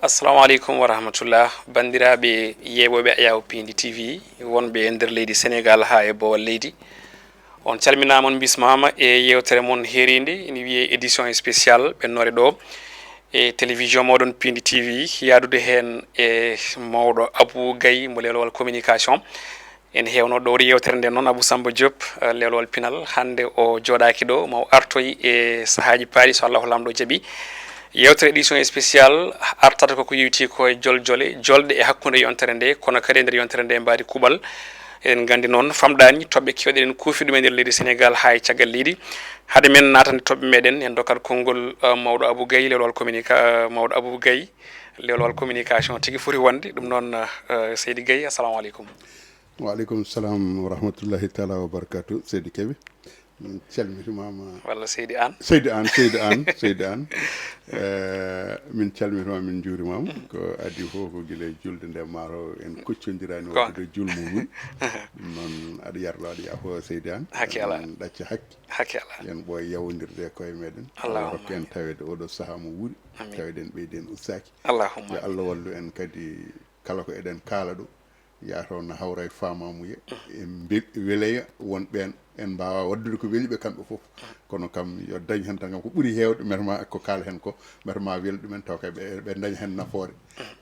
assalamu aleykum wa rahmatullah bandiraɓe yeɓoɓe Ayaw Pindi TV wonɓe e nder leydi Sénégal ha e bowal leydi on calminama on bismama e yewtere moon herinde ina wiye édition spécial ɓennore ɗo e télévision moɗon Pindi TV yadude hen e mawɗo Abou Gaye mo lelowal communication en hewno ɗo yewtere nde noon Abou Samba Diop lelowal pinal hande o joɗaki ɗo maw artoyi e sahaji paari so Allahu lamɗo jaaɓi yewtere édition spécial artata koko yewti koye joljole jolɗe e hakkude yontere nde kono kadi e nder yontere nde mbaadi kuuɓal eɗen gandi noon famɗani toɓɓe kewɗe ɗen kuufi ɗum e nder leydi Sénégal ha e caggal leydi haade men natande toɓɓe meɗen en dokkat konngol mawɗo Abou Gaye lelowal mawɗo Abou Gaye lelowal communication tigui foti wonde ɗum noon Seydi Gaye assalamu aleykum. Waaleykum salam wa rahmatullahi taala wa barakatuh Seydi Kebe calmitimama walla Seydi An Seydi An min calmitima min juurimama ko adi fof ko guila julde nde maaro en koccodirani waddude julmumum ɗum noon aɗa yarlo aɗa yaafo Seydi An hakke ala ɗacca hakke ala yen ɓooye yawdirde koye meɗen allahumma rokka en tawede oɗo saaha mo wuuri taweɗen ɓeyden ustaki allahumma yo Allah wallu en kadi kala ko eɗen kaala ɗo yataw no hawra e famamuye e weleya won ɓen en mbawa waddude ko weli ɓe kamɓe fof kono kam yo dañ hen tan kam ko ɓuuri hewde metama ko kaala hen ko metama weli ɗumen taw kay ɓe daña hen nafoore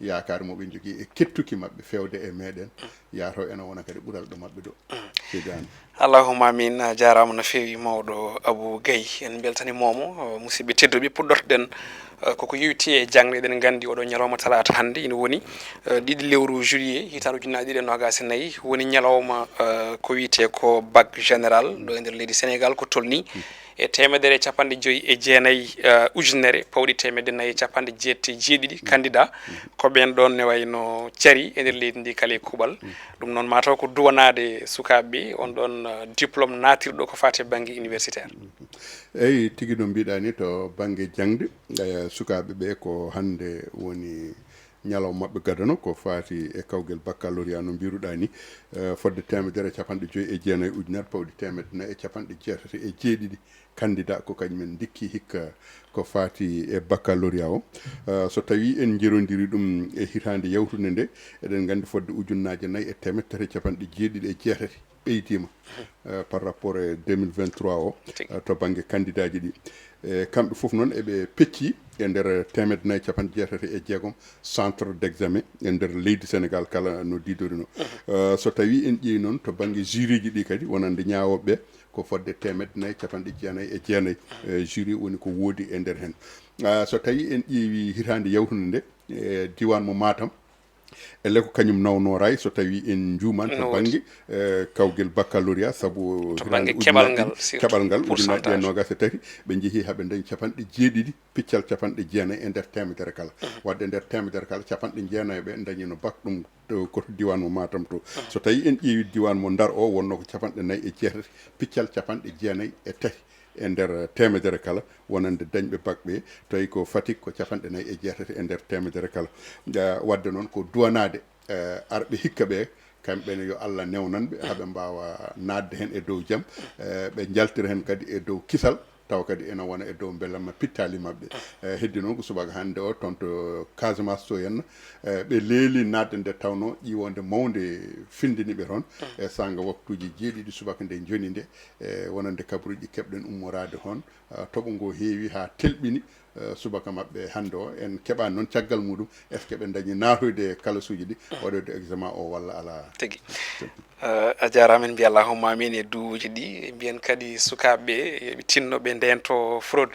yakar moɓe jogui e kettuki mabɓe fewde e meɗen yataw ene wona kadi ɓuural ɗo mabɓe ɗo sidani allahumma amin a jarama no fewi mawɗo Abou Gaye en beltanimomo musidɓe tedduɓe puɗɗortoɗen koko yewti e jangde eɗen gandi oɗo ñalawma talata hande ina woni ɗiɗi lewru juillet hitande ujunnaje ɗiɗi e nogas e nayyi woni ñalawma ko wiyete ko bac général ɗo e nder leydi Sénégal ko tolni e temedere capanɗe joyyi e jeenayyi ujunere pawɗi temedde nayyi capanɗe jeettati jeeɗiɗi candidat ko ɓen ɗon ne wayno caari e nder leydi ndi kala e kuuɓal ɗum noon mataw ko duwanade sukaɓeɓe on ɗon diplôme natirɗo ko fate banggue universitaire eyyi tigui no mbiɗa ni to banggue jangde sukaɓe ɓe ko hande woni ñalawma mabɓe gadano ko fati e kawguel baccalauréat no mbiruɗa ni fodde temedere capanɗe joyyi e jeenayyi ujunere pawɗi temedde nayyi e capanɗe jeetati e jeeɗiɗi candidat ko kañumen dikki hikka ko fati e baccalauréat o so tawi en jerodiri ɗum e hitande yawtude nde eɗen gandi fodde ujunnaje nayyi e temedde tati capanɗe jeeɗiɗi e jeetati ɓeydima par rapport e 2023 o to banggue candidat ji ɗi kamɓe fof noon eɓe pecci e nder temedde nayyi capanɗe jeetati e jeegom centre d' examen e nder leydi Sénégal kala no didori no so tawi en ƴeewi noon to banggue jury ji ɗi kadi wonande ñawoɓeɓe ko fodde temedde nayyi capanɗe jeenayyi e jeenayyi jury woni ko woodi e nder hen so tawi en ƴeewi hitande yawtude nde e diwan mo Matam elle ko kañum nawnoray so tawi en juuman to banggue kawguel baccalauréat saabu keɓal ngal ujunnaje nogas e tati ɓe jeehi haaɓe dañi capanɗe jeeɗiɗi piccal capanɗe jeenayyi e nder temedere kala wadde e nder temedere kala capanɗe jeenayyi ɓe dañino bac ɗum koto diwan mo Matam to so tawi en ƴeewi diwan mo Ndar o wonno ko capanɗe nayyi e jeetati piccal capanɗe jeenayyi e tati e nder temedere kala wonande dañɓe bac ɓe tawi ko Fatick ko capanɗe nayyi e jeetati e nder temedere kala wadde noon ko duwanade arɓe hikka ɓe kamɓene yo Allah newnanɓe haaɓe mbawa nadde hen e dow jaam ɓe jaltira hen kadi e dow kisal taw kadi ene wona e dow beelamma pittali mabɓe heddi noon ko subaka hande o toon to Casamance to henna ɓe leeli nadde nde tawno ƴiwonde mawde findiniɓe toon e sanga waktuji jeeɗiɗi subaka nde joni nde wonande kabaruji keɓɗen ummorade toon toɓo ngo heewi ha telɓini subaka mabɓe hande o en keɓani noon caggal muɗum est ce que ɓe dañi natoyde kalasuji ɗi waɗoyde examen o walla ala tigui a jarama en mbiya allahumma amin e duuji ɗi mbiyen kadi sukaɓeɓe yooɓe tinno ɓe ndento fraude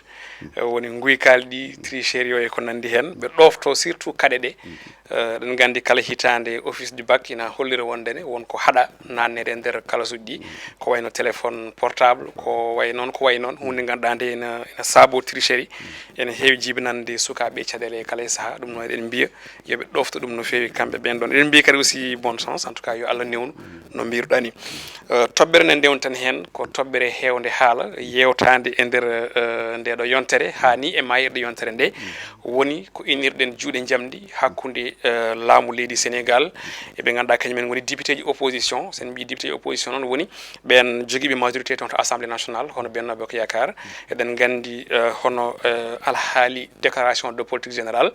woni guykali ɗi tricherie yo e ko nandi hen ɓe ɗofto surtout kaɗe ɗe ɗen gandi kala hitande office du bac ina hollira wondene wonko haaɗa nannede e nder kalasuji ɗi ko wayno téléphone portable ko way noon ko way noon hunde ganduɗa nde ina saabo tricherie ene heewi jibinande sukaɓe caɗele e kala e saaha ɗum noon eɗen mbiya yooɓe ɗofta ɗum no fewi kamɓe ɓen ɗon eɗen mbiya kadi aussi bon sens en tout cas yo Allah newnu no mbiruɗa ni toɓɓere nde ndewten hen ko toɓɓere hewde haala yewtade e nder ndeɗo yontere hani e mayirɗe yontere nde woni ko inirɗen juuɗe jamdi hakkude laamu leydi Sénégal eɓe ganduɗa kañumen woni député ji opposition sen mbi député ji opposition noon woni ɓen joguiɓe majorité toon to assemblée nationale hono Benno Bokk Yakar eɗen gandi hono alhaali déclaration de politique générale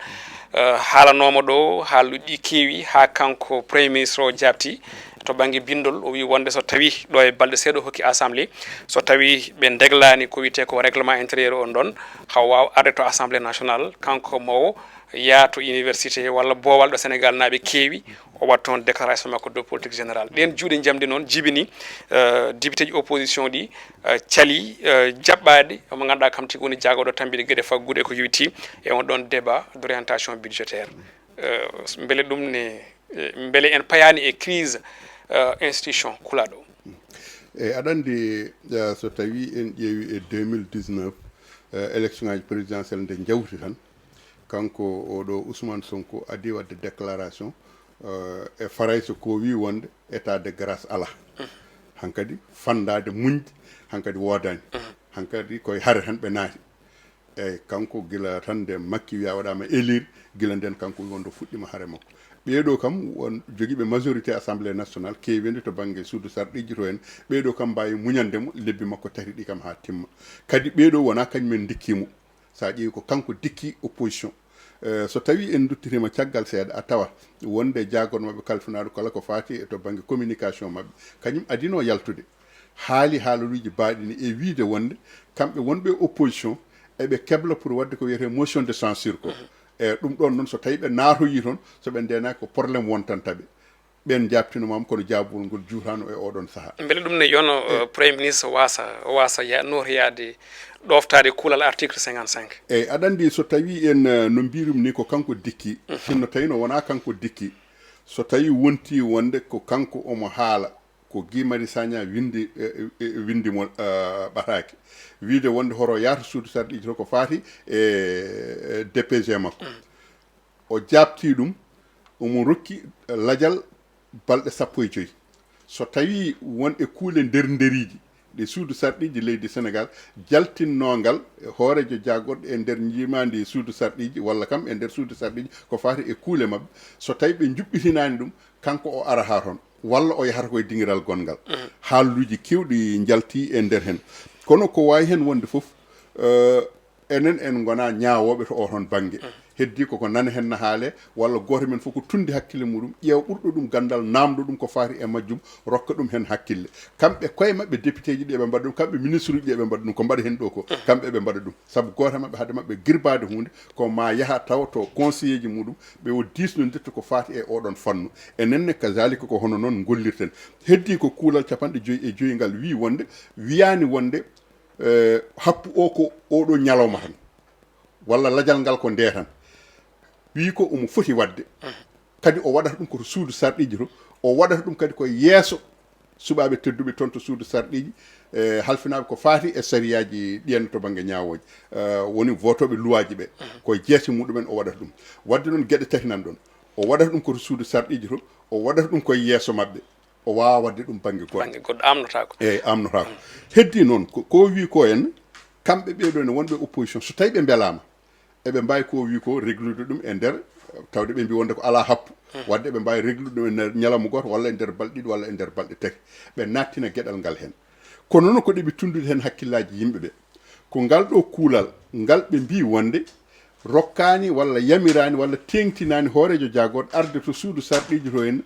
haalanoma ɗo haaluji keewi ha kanko premier ministre o jabti to banggue bindol o wi wonde so tawi ɗo e balɗe seeɗa hokki assemblée so tawi ɓe deglani ko wiyete ko règlement intérieur on ɗon haw waw arde to assemblée nationale kanko mo yaato université walla boowal ɗo sénégal naaɓe keewi o wat toon déclaration makko de politique générale ɗen juuɗe jamdi noon jibini député ji opposition ɗi caali jaɓɓade mo ganduɗa kam tigi woni jaagoɗo tambide gueɗe faggude ko yowiti e on ɗon débat d' orientation budgétaire beele ɗum ne beele en payani e crise institution kulaɗo e aɗa andi so tawi en ƴeewi e 2019 élection ngaji présidentielle nde jawti tan kanko oɗo Ousmane Sonko adi wadde déclaration e faray so ko wi wonde état de grâce ala hankadi fandade muñde hankadi wodani hankadi koye haare tan ɓe naati eyyi kanko gila tan nde makki wiya waɗama élire gila nden kanko wi wonde fuɗɗima haare makko ɓeeɗo kam won joguiɓe majorité assemblée nationale keewende to banggue suudu sarɗiji to en ɓeeɗo kam mbawi muñandemo lebbi makko tati ɗi kam ha timma kadi ɓeeɗo wona kañumen dikkimo sa ƴeewi ko kanko dikki opposition so tawi en duttirima caggal seeɗa a tawa wonde jaggon mabɓe kalfinaɗo kala ko fati to banggue communication mabɓe kañum adino yaltude haali haalaluji baɗini e wiide wonde kamɓe wonɓe opposition eɓe kebla pour wadde ko wiyete motion de censure ko e ɗum ɗon noon so tawi ɓe naatoyi toon soɓe ndenaki ko probléme wontantaɓe ɓen jabtinomama kono jabugol ngol juutano e oɗon saaha beele ɗum ne yono premier ministre wasa notoyade ɗoftade kuulal article 55 eyyi aɗa andi so tawi en no mbirum ni ko kanko dikki sinno tawi no wona kanko dikki so tawi wonti wonde ko kanko omo haala ko Guy Marius Sagna windi windimo ɓataki wiide wonde horo yaata suudu sarɗiji to ko faati e DPG makko o jabti ɗum omo rokki ladial balɗe 15 so tawi won e kuule nder nderiji ɗe suudu sarɗiji leydi Sénégal jaltinnogal hoorejo jagorɗo e nder jimandi suudu sarɗiji walla kam e nder suudu sarɗiji ko fati e kuule mabɓe so tawi ɓe juɓɓitinani ɗum kanko o ara ha toon walla o yahata koye dingiral gongal haaluji kewɗi jalti e nder hen kono ko wawi hen wonde foof enen en gona ñawoɓe to oton banggue heddi koko nana hen no haale walla goto men fof ko tundi hakkille muɗum ƴeewa ɓurɗo ɗum gandal namdo ɗum ko fati e majjum rokka ɗum hen hakkille kamɓe koye mabɓe député ji ɗi eɓe mbaɗa ɗum kamɓe ministre uji ɗi eɓe mbaɗa ɗum ko mbaɗa hen ɗo ko kamɓe eɓe mbaɗa ɗum saabu goto mabɓe haade mabɓe guirbade hunde ko ma yaaha taw to conseiller ji muɗum ɓe o disnodirta ko fati e oɗon fannu enenne kazalika ko hono noon gollirten heddi ko kuulal 55 ngal wi wonde wiyani wonde happu o ko oɗo ñalawma tan walla ladial ngal ko nde tan wi ko omo foti wadde kadi o waɗata ɗum koto suudu sarɗiji to o waɗata ɗum kadi ko yeeso suɓaɓe tedduɓe toon to suudu sarɗiji halfinaɓe ko fati e sariyaji ɗiyen to banggue ñawoji woni votoɓe luwaji ɓe koye jeese muɗumen o waɗata ɗum wadde noon gueɗe tati nan ɗon o waɗata ɗum koto suudu sarɗiji to o waɗata ɗum koye yeeso mabɓe o wawa wadde ɗum banggue goɗɗo amnotako eyyi amnotako heddi noon ko wi ko en kamɓe ɓeɗo ne wonɓe opposition so tawi ɓe beelama eɓe mbawi ko wi ko réglude ɗum e nder tawde ɓe mbi wonde ko ala happu wadde ɓe mbawi réglude ɗum e nder ñalawma goto walla e nder balɗe ɗiɗi walla e nder balɗe tati ɓe nattina gueɗal ngal hen kono noon ko ɗeɓe tundude hen hakkillaji yimɓeɓe ko ngal ɗo kuulal ngal ɓe mbi wonde rokkani walla yamirani walla tengtinani hoorejo jagorɗo arde to suudu sarɗiji to en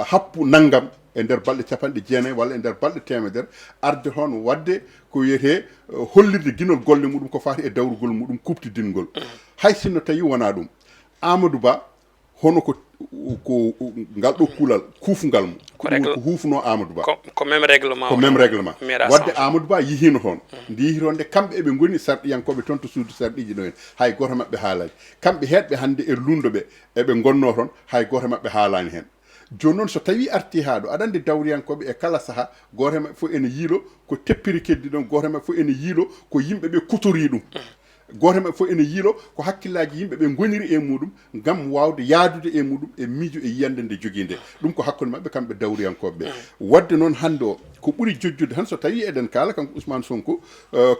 happu naggam e nder balɗe 90 walla e nder balɗe temedere arde toon wadde ko wiyete hollirde guinol golle muɗum ko fati e dawrugol muɗum kuptidingol hay sinno tawi wona ɗum Amadou Ba hono ko ngal ɗo kuulal kufngal mum ko hufno Amadou Ba ko même règlement ko même règlement wadde Amadou Ba yihino toon ndi yihi toon nde kamɓe eɓe goni sarɗiyankoɓe toon to suudu sarɗiji ɗo en hay goto mabɓe haalaji kamɓe heɗɓe hande e lundo ɓe eɓe gonno toon hay goto mabɓe haalani hen joni noon so tawi arti ha ɗo aɗa andi dawriyankoɓe e kala saaha goto mabɓe fof ene yiilo ko teppiri keddi ɗon goto mabɓe fof ene yiilo ko yimɓeɓe kutori ɗum goto mabɓe fof ene yiilo ko hakkillaji yimɓeɓe goniri e muɗum gam wawde yaadude e muɗum e miijo e yiyande nde jogui nde ɗum ko hakkude mabɓe kamɓe dawriyankoɓeɓe wadde noon hande o ko ɓuuri jojjude tan so tawi eɗen kala kanko Ousmane Sonko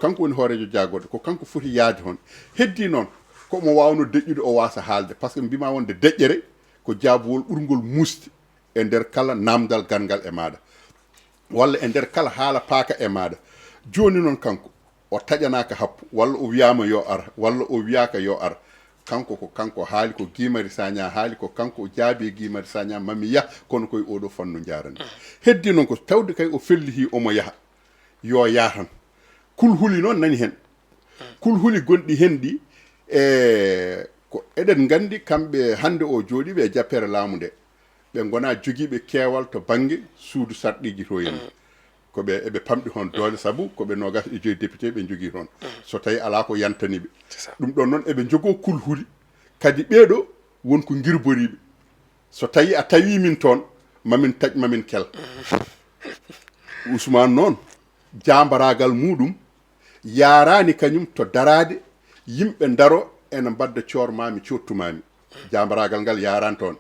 kanko woni hoorejo jagorɗo ko kanko foti yaade toon heddi noon komo wawno deƴƴude o wasa haalde par ce que mbima wonde deƴƴere ko jaabuwol ɓurgol musde e nder kala namdal gangal e maɗa walla e nder kala haala paaka e maɗa joni noon kanko o taƴanaka happu walla o wiyama yo ar walla o wiyaka yo ar kanko ko kanko haali ko Guimari Sagna haali ko kanko o jaabi Guimari Sagna mami yah kono koye oɗo fannu jarani heddi noon ko tawde kay o fellihi omo yaha yo yatan kulhuli noon nani hen kulhuli gonɗi hen ɗi ko eɗen gandi kamɓe hande o jooɗi ɓe jappere laamu nde ɓe gona joguiɓe keewal to banggue suudu sarɗiji to hen koɓe eɓe pamɗi hon doole saabu koɓe nogas e joyi député ɓe jogui toon so tawi ala ko yantaniɓe ɗum ɗon noon eɓe jogo kulhuli kadi ɓeeɗo wonko guirboriɓe so tawi a tawi min toon mamin taƴ mamin kel Ousmane noon jambaragal muɗum yarani kañum to darade yimɓe daro ene mbadda cormami cottumami jambaragal ngal yarani toon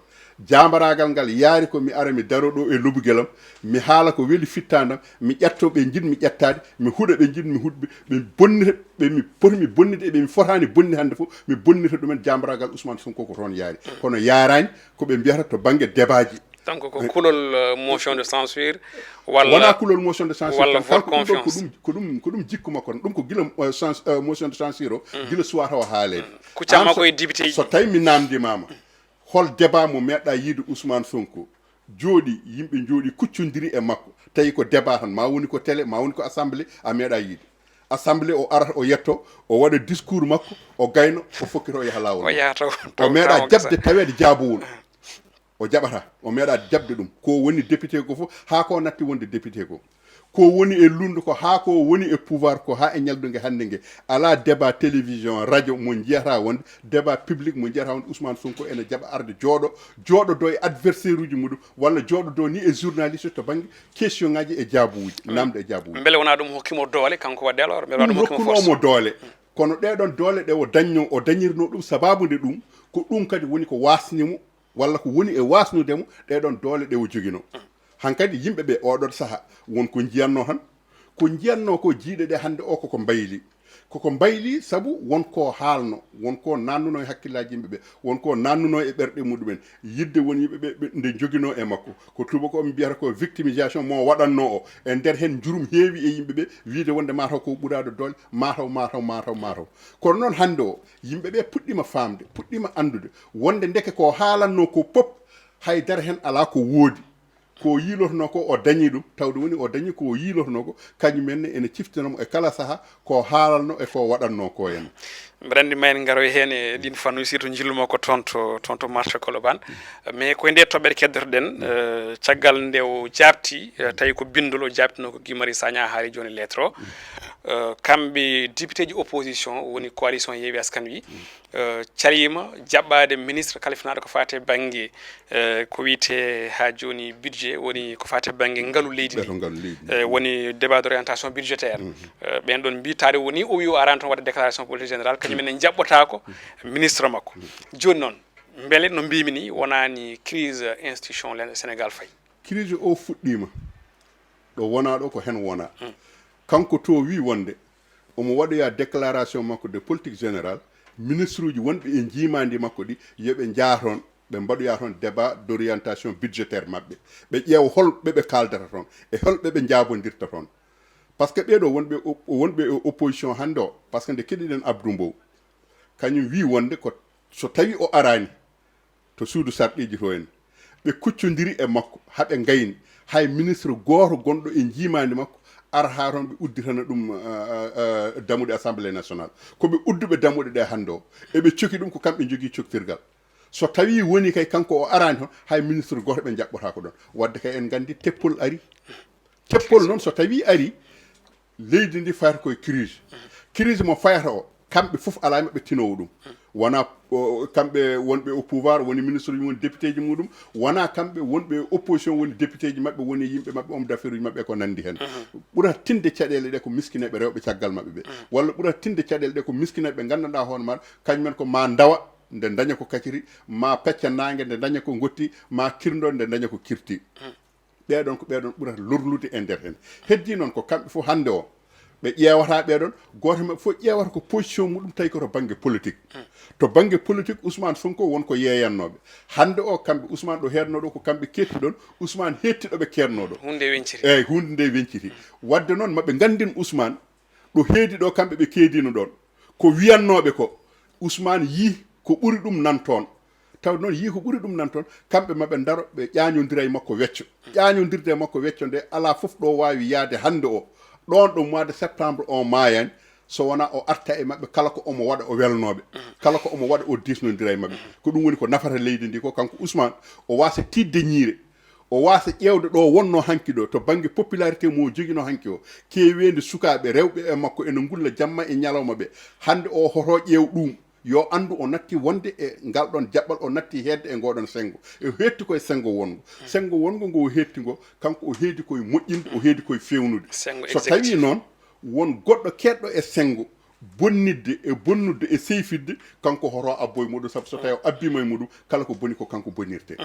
jambaragal ngal yaari ko mi ara mi daro ɗo e lobuguelam mi haala ko weeli fittandam mi ƴetto ɓe jiɗmi ƴettade mi huuɗa ɓe jiɗmi huɗɓe ɓe bonnita ɓe mi poti mi bonnide eɓe mi fotani bonni hande fof mi bonnita ɗumen jambaragal Ousmane Sonko ko toon yaari kono yarani koɓe mbiyata to banggue débat ji donc ko kulol motion de censure walla wona kulol motion de censure walla vote confiance ko ɗum jikku makko ɗum ko guila motion de censure o guila suwata o haalede kuccama koye député ji so tawi mi namdimama hol débat mo meɗɗa yiide Ousmane Sonko jooɗi yimɓe jooɗi kuccodiri e makko tawi ko débat tan ma woni ko télé ma woni ko assemblée a meeɗa yiide assemblée o arata o yetto o waɗa discours makko o gayno o fokkito o yaha lawol o meeɗa jabde tawede jaabowol o jaɓata o meeɗa jabde ɗum ko woni député ko fof ha ko natti wonde député ko woni e lundu ko ha ko woni e pouvoir ko ha e ñaldugue hande gue ala débat télévision radio mo jiyata wonde débat public mo jiyata wonde Ousmane Sonko ene jaɓa arde jooɗo do e adversaire uji muɗum walla jooɗo do ni e journaliste to banggue question ngaji e jaabuji namde e jaabuji beele wona ɗum hokkimo doole kanko wadde alors beele ɗum hokkimo force doole kono ɗeɗon doole ɗe o dañirno ɗum sababude ɗum ko ɗum kadi woni ko wasnimo walla ko woni e wasnudemo ɗeɗon doole ɗe o joguino hankadi yimɓe ɓe oɗon saaha wonko jiyanno tan ko jiyanno ko jiiɗe ɗe hande o koko mbayli saabu wonko haalno wonko nannuno e hakkillaji yimɓe ɓe wonko nannuno e ɓerɗe muɗumen yidde woni yimɓeɓe nde joguino e makko ko tubako mi mbiyata ko victimisation mo waɗanno o e nder hen jurum heewi e yimɓeɓe wiide wonde mataw ko ɓuurade doole mataw kono noon hande o yimɓeɓe puɗɗima famde puɗɗima andude wonde ndeke ko haalanno ko pop haydara hen ala ko woodi ko yiilotono ko o dañi ɗum tawde woni o dañi ko yiilotono ko kañumenne ene ciftinamo e kala saaha ko haalalno e ko waɗanno ko henna mbeɗa andi mayne garoy hen e ɗin fannuy surtout jillumo ko toon to marché Colobane mais koye nde toɓɓere keddotoɗen caggal nde o jabti tawi ko bindol o jabtino ko Guimari Sagna haali joni lettre o kamɓe député ji opposition woni coalition Yewwi Askane Wi calima jaɓɓade ministre kalifinaɗo ko fate banggue ko wiyete ha joni budget woni ko fate banggue ngaalu leydi ndi woni débat d' orientation budgétaire ɓen ɗon mbitade woni o wi o arani toon waɗa déclaration politique générale kañumen en jaɓɓotako ministre makko joni noon beele no mbimi ni wonani crise institution Sénégal fayi crise o fuɗɗima ɗo wona ɗo ko hen wona kanko to wi wonde omo waɗoya déclaration makko de politique générale ministre uji wonɓe e jimadi makko ɗi yoɓe jaaton ɓe mbaɗoya toon débat d' orientation budgétaire mabɓe ɓe ƴeewa holɓe ɓe kaldata toon e holɓe ɓe jabodirta toon par ce que ɓeɗo wonɓe e opposition hande o par ce que nde keɗiɗen Abdou Mbow kañum wi wonde ko so tawi o arani to suudu sarɗiji to en ɓe kuccodiri e makko haɓe gayni hay ministre goto gonɗo e jimadi makko ara ha toon ɓe udditana ɗum damuɗe assemblée nationale koɓe udduɓe damuɗe ɗe hande o eɓe coki ɗum ko kamɓe jogui coktirgal so tawi woni kay kanko o arani toon hay ministre goto ɓe jaɓɓota ko ɗon wadde kay en gandi teppol ari teppol noon so tawi ari leydi ndi fayata koye crise mo fayata o kamɓe fof ala maɓe tinowo ɗum wona kamɓe wonɓe au pouvoir woni ministre ji woni député ji muɗum wona kamɓe wonɓe opposition woni député ji maɓɓe woni yimɓe maɓɓe homme d'affaire uji maɓɓe ko nandi hen ɓurata tinde caɗele ɗe ko miskineɓe rewɓe caggal maɓɓe ɓe walla ɓurata tinde caɗele ɗe ko miskineɓe gandanɗa hoore maɗa kañumen ko ma dawa nde daña ko kaciri ma pecca nangue nde daña ko gotti ma kirdo nde daña ko kirti ɓeɗon ko ɓeɗon ɓurata lorlude e nder hen heddi noon ko kamɓe fof hande o ɓe ƴewata ɓeɗon goto maɓɓe fof ƴewata ko position muɗum tawi koto banggue politique to banggue politique Ousmane Sonko wonko yeeyannoɓe hande o kamɓe Ousmane ɗo hernoɗo ko kamɓe kettiɗon Ousmane hettiɗoɓe kernoɗo hunde wenciri eyyi hunde nde wenciti wadde noon maɓe gandin Ousmane ɗo heedi ɗo kamɓe ɓe keedino ɗon ko wiyannoɓe ko Ousmane yi ko ɓuri ɗum nan toon taw noon yi ko ɓuri ɗum nan toon kamɓe maɓe daro ɓe ƴañodira e makko wecco ƴañodirde e makko wecco nde ala fof ɗo wawi yaade hande o ɗon ɗo mois de septembre on mayani so wona o arta e maɓɓe kala ko omo waɗa o welnoɓe kala ko omo waɗa o disnodira e maɓɓe ko ɗum woni ko nafata leydi ndi ko kanko Ousmane o wasa tidde ñiire o wasa ƴewde ɗo wonno hanki ɗo to banggue popularité mo joguino hanki o keewede sukaɓe rewɓe e makko ene gulla jamma e ñalawma ɓe hande o hoto ƴeew ɗum yo andu o natti wonde e ngal ɗon jaɓɓal o natti hedde e ngoɗon sengo e hetti koye sengo wongo ngo o hetti ngo kanko o heedi koye moƴƴinde o heedi koye fewnude so tawi noon won goɗɗo keɗɗo e sengo bonnidde e bonnude e seyfidde kanko hoto abboye muɗum saabu so tawi o abbima e muɗum kala ko boni ko kanko bonirte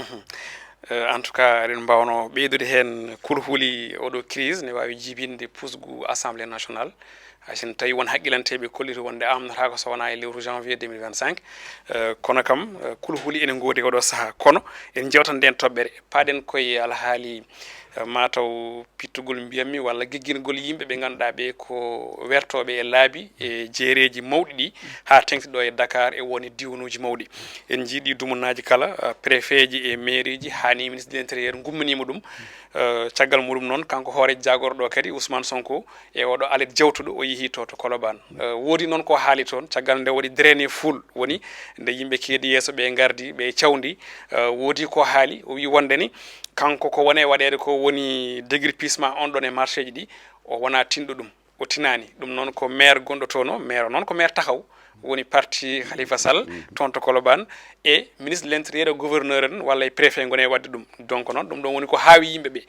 en tout cas eɗen mbawno ɓeydude hen kulhuli oɗo crise ne wawi jibinde pusgu assemblée nationale haysin tawi won haqqilanteɓe kolliti wonde amnotako so wona e lewru janvier 2025 kono kam kulhuli ene goodi oɗo saaha kono en jewtan nden toɓɓere paaɗen koye alhaali mataw pittugol mbiyammi walla gueguirgol yimɓe ɓe ganduɗa ɓe ko wertoɓe e laabi e jeereji mawɗi ɗi ha tengtiɗo e Dakar e woni diwanuji mawɗi en jiiɗi dumunaji kala préfet ji e mairie ji hani ministre de l'intérieur gummanima ɗum caggal muɗum noon kanko hoore jagorɗo kadi Ousmane Sonko e oɗo alet jawtuɗo o yeehi to Colobane woodi noon ko haali toon caggal nde waɗi drainer foule woni nde yimɓe keedi yeeso ɓe gardi ɓe cawdi woodi ko haali o wi wonde ni kanko ko wone waɗede ko woni déguerpissement on ɗon e marché ji ɗi o wona tinɗo ɗum o tinani ɗum noon ko maire gonɗo toon o maire noon ko maire Taxaw woni parti Khalifa Sall toon to Colobane e ministre de l'intérieur e gouverneur en walla e préfet gone wadde ɗum donc noon ɗum ɗon woni ko haawi yimɓeɓe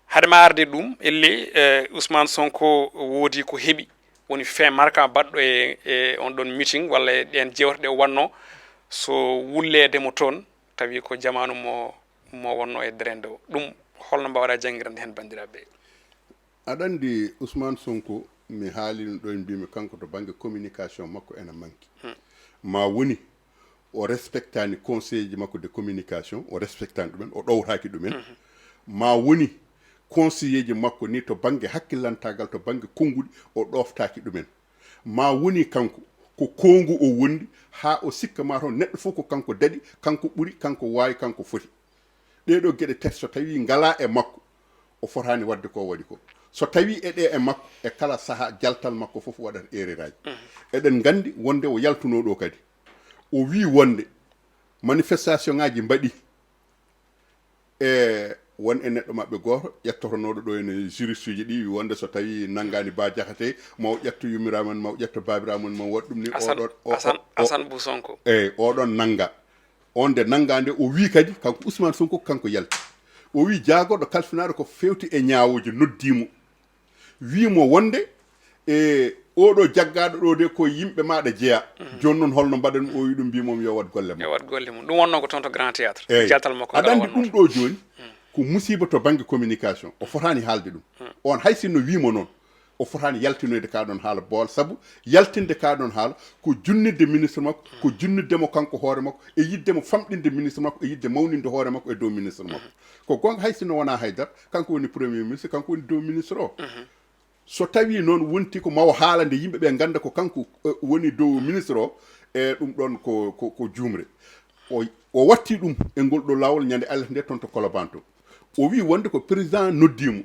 hadema arde ɗum elle Ousmane Sonko woodi ko heeɓi woni fin marquant baɗɗo e on ɗon meeting walla e ɗen jewteɗe o wanno so wulledemo toon tawi ko jamanu mo wonno e drende o ɗum holno mbawɗa jangguirande hen bandiraɓe aɗa andi Ousmane Sonko mi haalino ɗo mbimi kanko to banggue communication makko ene manki ma woni o respectani conseil ji makko de communication o respectani ɗumen o ɗowtaki ɗumen ma woni conseiller ji makko ni to banggue hakkillantagal to banggue konnguli o ɗoftaki ɗumen ma woni kanko ko kongu o wondi ha o sikka ma toon neɗɗo fof ko kanko daɗi kanko ɓuuri kanko wawi kanko foti ɗeɗo gueɗe tati so tawi ngala e makko o fotani wadde ko waɗi ko so tawi eɗe e makko e kala saaha jaltal makko fof waɗata erreraji eɗen gandi wonde o yaltuno ɗo kadi o wi wonde manifestation ngaji mbaɗi e won e neɗɗo maɓɓe goto ƴettotonoɗo ɗo ene juriste uji ɗi wonde so tawi nanggani Bah Diakhaté maw ƴetto yummiramen maw ƴetto babiramen maw waɗa ɗum ni Assane Bou Sonko eyyi oɗon nangga on de nanggande o wi kadi kanko Ousmane Sonko kanko yalti o wi jaagoɗo kalfinaɗo ko fewti e ñawoji noddimo wimo wonde e oɗo jaggaɗo ɗo de ko yimɓe maɗa jeeya joni noon holno mbaɗen o wi ɗum mbimom yo wat golle mum ɗum wonno ko toon to grand théâtre jaltal makko aɗa andi ɗum ɗo joni ko musiba to banggue communication o fotani haalde ɗum on hay sinno wimo noon o fotani yaltinoyde ka ɗon haala bool saabu yaltinde ka ɗon haala ko junnidde ministre makko ko junniddemo kanko hoore makko e yiddemo famɗinde ministre makko e yidde mawninde hoore makko e dow ministre makko ko gonga hay sinno wona haydara kanko woni premier ministre kanko woni dow ministre o so tawi noon wonti ko mawo haalande yimɓeɓe ganda ko kanko woni dow ministre o e ɗum ɗon ko jumre o watti ɗum e ngol ɗo lawol ñande Allah nde toon to Colobane to o wi wonde ko président noddimo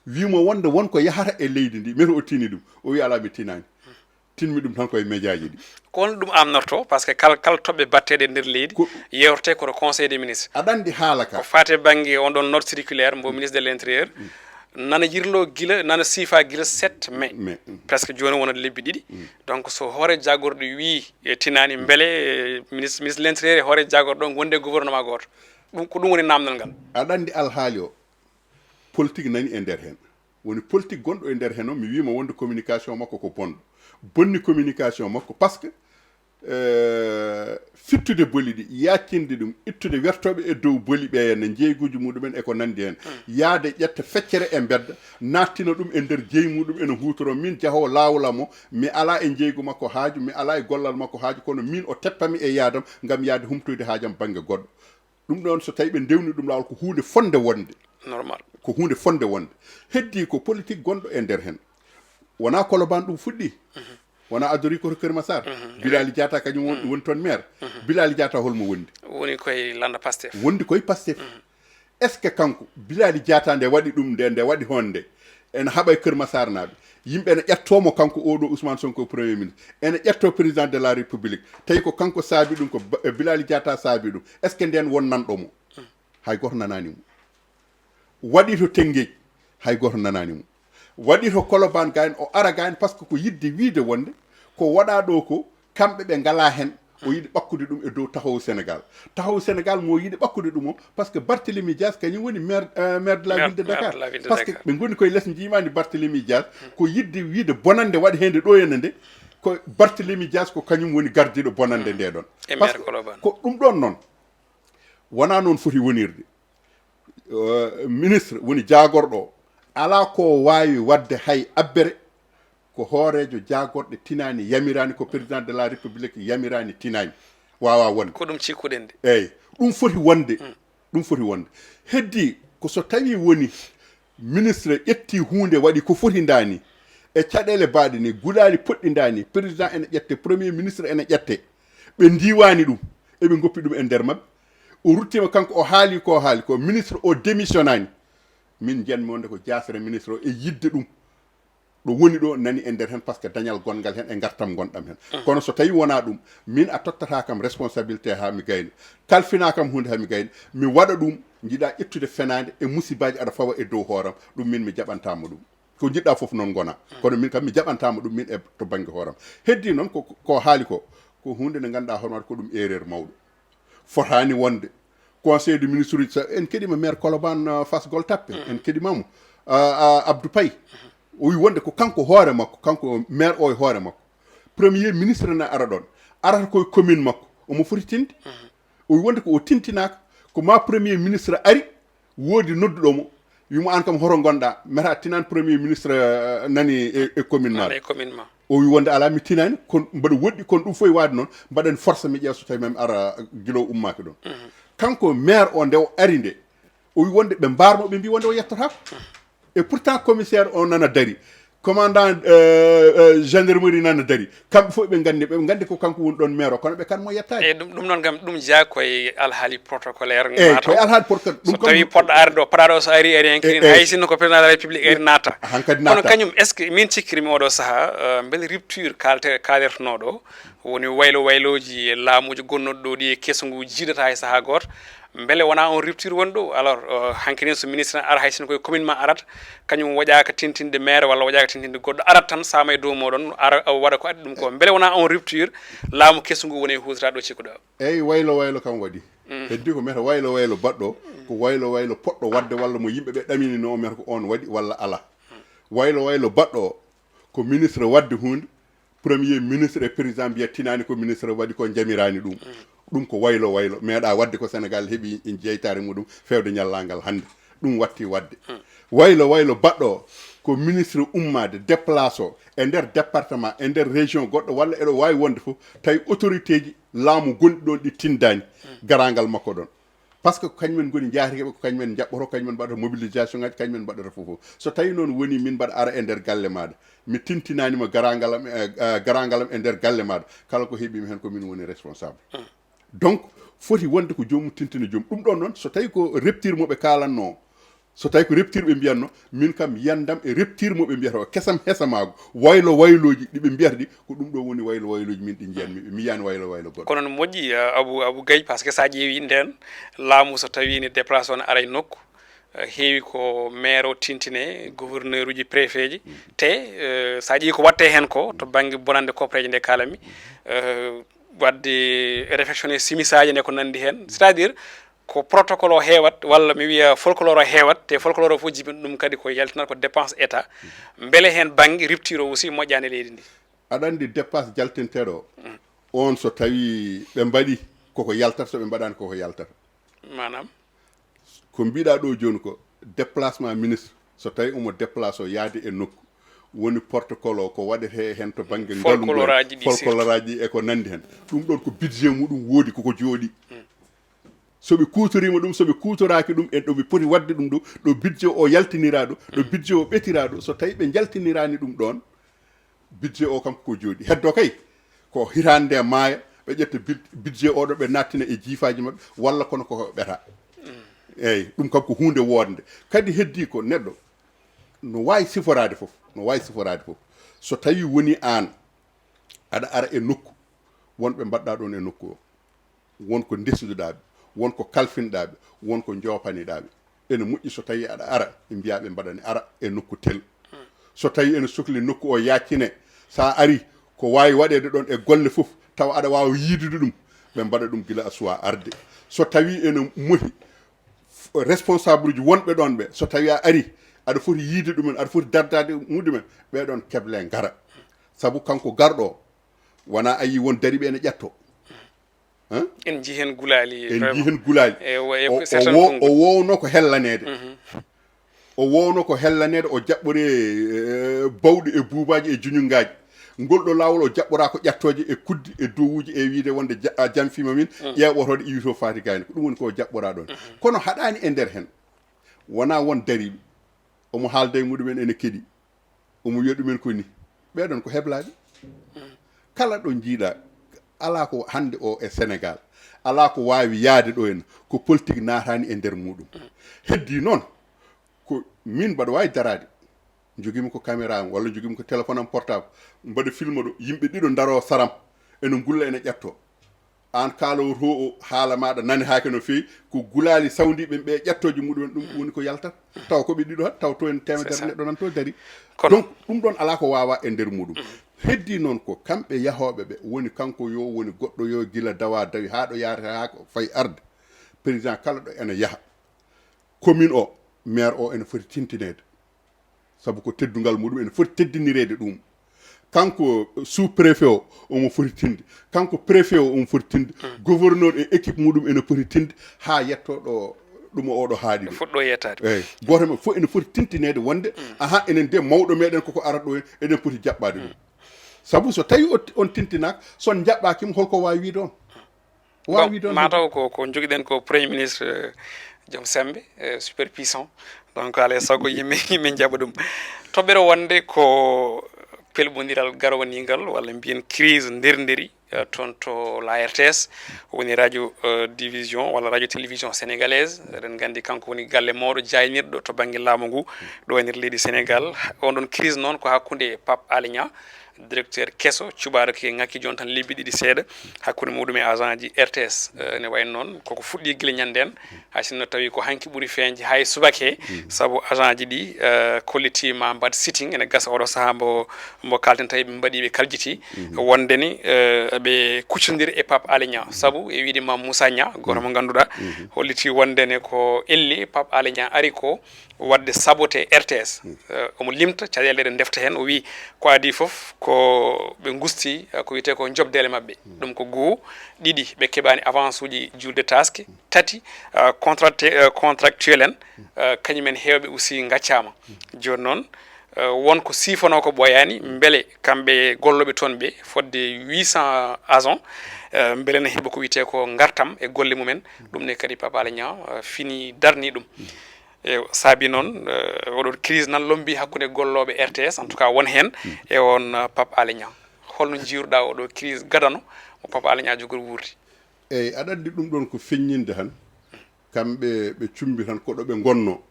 wimo wonde wonko yahata e leydi ndi mete o tini ɗum o wi ala mi tinani tinmi ɗum tan koye médiaji ɗi ko ɗum amnorto par ce que kala toɓɓe batteɗe nder leydi yewte koto conseil des ministres aɗa andi haala ka ko fate banggue on ɗon note circulaire mbo ministre de l'intérieur nana yirlo guila nana siifa guila 7 mai presque joni wonade lebbi ɗiɗi donc so hoore jagorɗo wi e tinani beele ministre de l'intérieur e hoore jagorɗo gonde gouvernement goto ɗum ko ɗum woni namdal ngal aɗa andi alhaali o politique nani e nder hen woni politique gonɗo e nder hen o mi wima wonde communication makko ko bonɗo bonni communication makko par ce que fittude boli ɗi yaccinde ɗum ittude wertoɓe e dow boli ɓe henne jeeyguji muɗumen eko nandi hen yaade ƴetta feccere e bedda nattina ɗum e nder jeey muɗum ene hutoro min jahowo lawolamo mi ala e jeeygu makko haaju mi ala e gollal makko haaju kono min o teppami e yaadam gam yaade humtoyde haajam banggue goɗɗo ɗum ɗon so tawi ɓe ndewni ɗum lawol ko hunde fonde wonde normal ko hunde fonde wonde heddi ko politique gonɗo e nder hen wona Colobane ɗum fuɗɗi wona adori ko Keur Massar Bilali Diatta kañum woni toon maire Bilali Diatta holmo wondi woni koye landa Pastef wondi koye Pastef est ce que kanko Bilali Diatta nde waɗi ɗum nde waɗi honde ene haɓa e Keur Massar naɓe yimɓe ene ƴettomo kanko oɗo Ousmane Sonko premier ministre ene ƴetto président de la république tawi ko kanko saabi ɗum ko Bilali Diatta saabi ɗum est ce que nden won nanɗomo hay goto nanani mo waɗi to Tengguej hay goto nanani mo waɗi to Colobane gani o ara gani par ce que ko yidde wiide wonde ko waɗa ɗo ko kamɓe ɓe ngala hen o yiɗi ɓakkude ɗum e dow tahowo Sénégal mo yiɗi ɓakkude ɗum o par ce que Barthélémy Dias kañum woni maire de la ville de Dakar par ce que ɓe goni koye less jimani Barthélémy Dias ko yidde wiide bonande waɗi hende ɗo henna nde ko Barthélémy Dias ko kañum woni gardiɗo bonande nde ɗon par ce que ko ɗum ɗon noon wona noon foti wonirde ministre woni jagorɗo ala ko wawi wadde hay abbere ko hoorejo jagorɗe tinani yamirani ko président de la république yamirani tinani wawa wonde ko ɗum cikkuɗen de eyyi ɗum foti wonde heddi ko so tawi woni ministre ƴetti hunde waɗi ko foti dani e caɗele baɗe ni guɗali poɗɗi dani président ene ƴette premier ministre ene ƴette ɓe ndiwani ɗum eɓe goppi ɗum e nder mabɓe o ruttima kanko o haali ko ministre o démissionnani min jiyanmi wonde ko jasere ministre o e yidde ɗum ɗo woni ɗo nani e nder hen par ce que dañal gongal hen e gartam gonɗam hen kono so tawi wona ɗum min a tottata kam responsabilité ha mi gayna kalfina kam hunde ha mi gayna mi waɗa ɗum jiiɗa ƴettude fenade e musibaji aɗa fawa e dow hooram ɗum min mi jaɓantama ɗum ko jiɗɗa foof noon gona kono min kam mi jaɓantama ɗum min e to banggue hooram heddi noon ko haali ko hunde nde ganduɗa hoorema ko ɗum erreur mawɗo fotani wonde conseil de ministre uji en keɗima maire Colobane Fass Gueule Tapée en keɗimamo Abdou Paye o wi wonde ko kanko hoore makko kanko maire o e hoore makko premier ministre ne ara ɗon arata koye commune makko omo foti tinde o wi wonde ko o tintinaka ko ma premier ministre ari woodi nodduɗomo wimo an kam hoto gonɗa meta tinani premier ministre nani e commune ma o wi wonde ala mi tinani kono mbaɗa woɗɗi kono ɗum foye waade noon mbaɗen force mi ƴeew so tawi mami ara guilo ummaki ɗon kanko maire o nde o ari nde o wi wonde ɓe mbarmo ɓe mbi wonde o yettotako et pourtant commissaire o nana dari commandant gendarmerie nana dari kamɓe fof ɓe gandi ko kanko woni ɗon maire o kono ɓe kan mo yettaki e ɗum noon gam ɗum jaa koye alhaali protocolaire eyyi koye alhaali protocolaire so tawi poɗɗo arde o paraɗo so ari hen kinin hay sinno ko président de la république ari naata hankadi naata kono kañum est ce que min cikkirimi oɗo saaha beele rupture kalertonoɗo woni wayloji e laamuji gonnoɗo ɗo ɗi e kesnguji jiidata e saaha goto beele wona on rupture woni ɗo alors hankkadin so ministre ara hay sinno koye commune ma arata kañum waɗaka tintinde maire walla waɗaka tintinde goɗɗo arat tan sama e dow moɗon ara waɗa ko addi ɗum ko beele wona on rupture laamu kesngu woni husata ɗo cikkuɗo eyyi waylo kam waɗi heddi ko meta waylo baɗɗo ko waylo poɗɗo wadde walla mo yimɓeɓe ɗaminino meta ko on waɗi walla ala waylo baɗɗo ko ministre wadde hunde premier ministre e président mbiya tinani ko ministre waɗi ko jamirani ɗum ko waylo meeɗa wadde ko Sénégal heeɓi jeytare muɗum fewde ñallangal hande ɗum watti wadde waylo baɗɗo ko ministre ummade déplace o e nder département e nder région goɗɗo walla eɗo wawi wonde fof tawi autorité ji laamu gonɗi ɗon ɗi tindani garangal makko ɗon par ce que ko kañumen goni jaatiɓe ko kañumen jaɓɓoto kañumen mbaɗata mobilisation ngaji kañumen mbaɗata fof so tawi noon woni min mbaɗa ara e nder galle maɗa mi tintinanima garangalam e nder galle maɗa kala ko heeɓimi hen ko min woni responsable donc foti wonde ko jomum tintina joomum ɗum ɗon noon so tawi ko reptire moɓe kalanno so tawi ko reptire ɓe mbiyanno min kam yiyandam e reptire moɓe mbiyata o kesam hesamago wayloji ɗiɓe mbiyata ɗi ko ɗum ɗo woni wayloji min ɗi jiyanmi mi yiyani waylo goɗɗo kono no moƴƴi abou Gaye par ce que sa ƴeewi nden laamu so tawi ne déplace o ne ara e nokku heewi ko maire o tintine gouverneur uji préfet ji te sa ƴeewi ko watte hen ko to banggue bonande copreje nde kalami wadde réfectionné simisaji nde ko nandi hen c'est à dire ko protocole o heewat walla mi wiya folklore o heewat te folklore o fof jibin ɗum kadi ko yaltinata ko dépense état beele hen banggue rupture o aussi moƴƴani leydi ndi aɗa andi dépense jaltinteɗo on so tawi ɓe mbaɗi koko yaltata so ɓe mbaɗani koko yaltata manam ko mbiɗa ɗo joni ko déplacement ministre so tawi omo déplace o yaade e nokku woni protocole o ko waɗete hen to banggue folklore aji e ko nandi hen ɗum ɗon ko budget muɗum woodi koko jooɗi soɓe kutorima ɗum soɓe kutoraki ɗum en ɗoɓe poti wadde ɗum ɗo budget o yaltinira ɗo budget o ɓetira ɗo so tawi ɓe jaltinirani ɗum ɗon budget o kam ko jooɗi heddo kay ko hirande maaya ɓe ƴetta budget oɗo ɓe nattina e jiifaji mabɓe walla kono koko ɓeta eyyi ɗum kam ko hunde wonde kadi heddi ko neɗɗo no wawi siforade foof so tawi woni an aɗa ara e nokku wonɓe mbaɗɗa ɗon e nokku o wonko ndesduɗaɓe wonko kalfinɗaɓe wonko jopaniɗaɓe ene moƴƴi so tawi aɗa ara ɓe mbiyaɓe mbaɗani ara e nokku tel so tawi ene sohli nokku o yaccine sa ari ko wawi waɗede ɗon e golle foof tawa aɗa wawa yiidude ɗum ɓe mbaɗa ɗum gila a suwa arde so tawi ene mohi responsable uji wonɓe ɗon ɓe so tawi a ari aɗa foti yiide ɗumen aɗa foti dardade muɗumen ɓeɗon keble gara saabu kanko garɗo wona ayi won dariɓe ene ƴetto en jii hen gulali o wowno ko hellanede o jaɓɓore bawɗi e buubaji e juñungaji ngol ɗo lawol o jaɓɓora ko ƴattoje e kuddi e dowuji e wiide wonde jamfima min ƴeeɓotoɗo iwito faati gayni ko ɗum woni ko jaɓɓora ɗon kono haɗani e nder hen wona won dariɓe omo haalda e muɗumen ene keeɗi omo wiya ɗumen ko ni ɓeɗon ko heblaɓe kala ɗo jiiɗa ala ko hande o e Sénégal ala ko wawi yaade ɗo henna ko politique natani e nder muɗum heddi noon ko min mbaɗa wawi darade joguimi ko caméra am walla joguimi ko téléphone am portable mbaɗa film ɗo yimɓe ɗiɗo daro saram ene gulla ene ƴetto an kaalowo to o haala maɗa nani haake no fewi ko gulali sawdiɓe ɓe ƴettoje muɗumen ɗum woni ko yaltat taw koɓe ɗiɗo hat taw to en temedere neɗɗo nan to dari donc ɗum ɗon ala ko wawa e nder muɗum heddi noon ko kamɓe yahoɓe ɓe woni kanko yo woni goɗɗo yo gila dawa dawi ha ɗo yarata ha ko fayi arde président kala ɗo ene yaaha commune o maire o ene foti tintinede saabu ko teddugal muɗum ene foti teddinirede ɗum kanko sous préfet o omo foti tinde kanko préfet o omo foti tinde gouverneur e équipe muɗum ene foti tinde ha yettoɗo ɗum oɗo haali fuɗɗo yettade eyyi goto men fof ene foti tintinede wonde aha enen de mawɗo meɗen koko arata ɗo enen foti jaɓɓade ɗum saabu so tawi on tintinaka son jaɓɓakima holko wawi wiide on wawi wiide on mataw ko joguiɗen ko premier ministre joom sembe super puissant donc alay saago yimɓe jaɓa ɗum toɓɓere wonde ko pelɓodiral garwanigal walla mbiyen crise nderderi toon to la RTS woni radio division walla radio télévision sénégalaise eɗen gandi kanko woni galle mawɗo jaynirɗo to banggue laamu ngu ɗo e nder leydi Sénégal on ɗon crise noon ko hakkude Pape Alé Niang directeur kesso cuɓaɗo ke ngakki joni tan lebbi ɗiɗi seeɗa hakkude muɗum e agent ji RTS ne wayno noon koko fuɗɗi guila ñanden hay sinno tawi ko hanki ɓuuri feeñde hay subake saabu agent ji ɗi kollitima mbad sitting ene gasa oɗo saaha mbo kalten tawi ɓe mbaɗi ɓe kaljiti wondeni ɓe kuccodiri e Pape Alé Niang saabu e wiide Mame Moussa Niang goto mo ganduɗa holliti wondene ko elli Pape Alé Niang ari ko wadde saboté RTS omo limta caɗele ɗe defta hen o wi ko adi foof ko ɓe gusti ko wiyete ko jobdele mabɓe ɗum ko goho ɗiɗi ɓe keɓani avance uji julde taske tati contractuel en kañumen hewɓe aussi gaccama joni noon wonko sifono ko ɓoyani beele kamɓe golloɓe toon ɓe fodde 800 agents beele ne heeɓa ko wiyete ko gartam e golle mumen ɗum ne kadi Pape Alé Niang fini darni ɗum e saabi noon oɗo crise nan lombi hakkude golloɓe RTS en tout cas won hen e on Pape Alé Niang holno jiiruɗa oɗo crise gadano mo Pape Alé Niang jogori wuurdi eyyi aɗa andi ɗum ɗon ko feññinde tan kamɓe ɓe cumbi tan koɗo ɓe gonno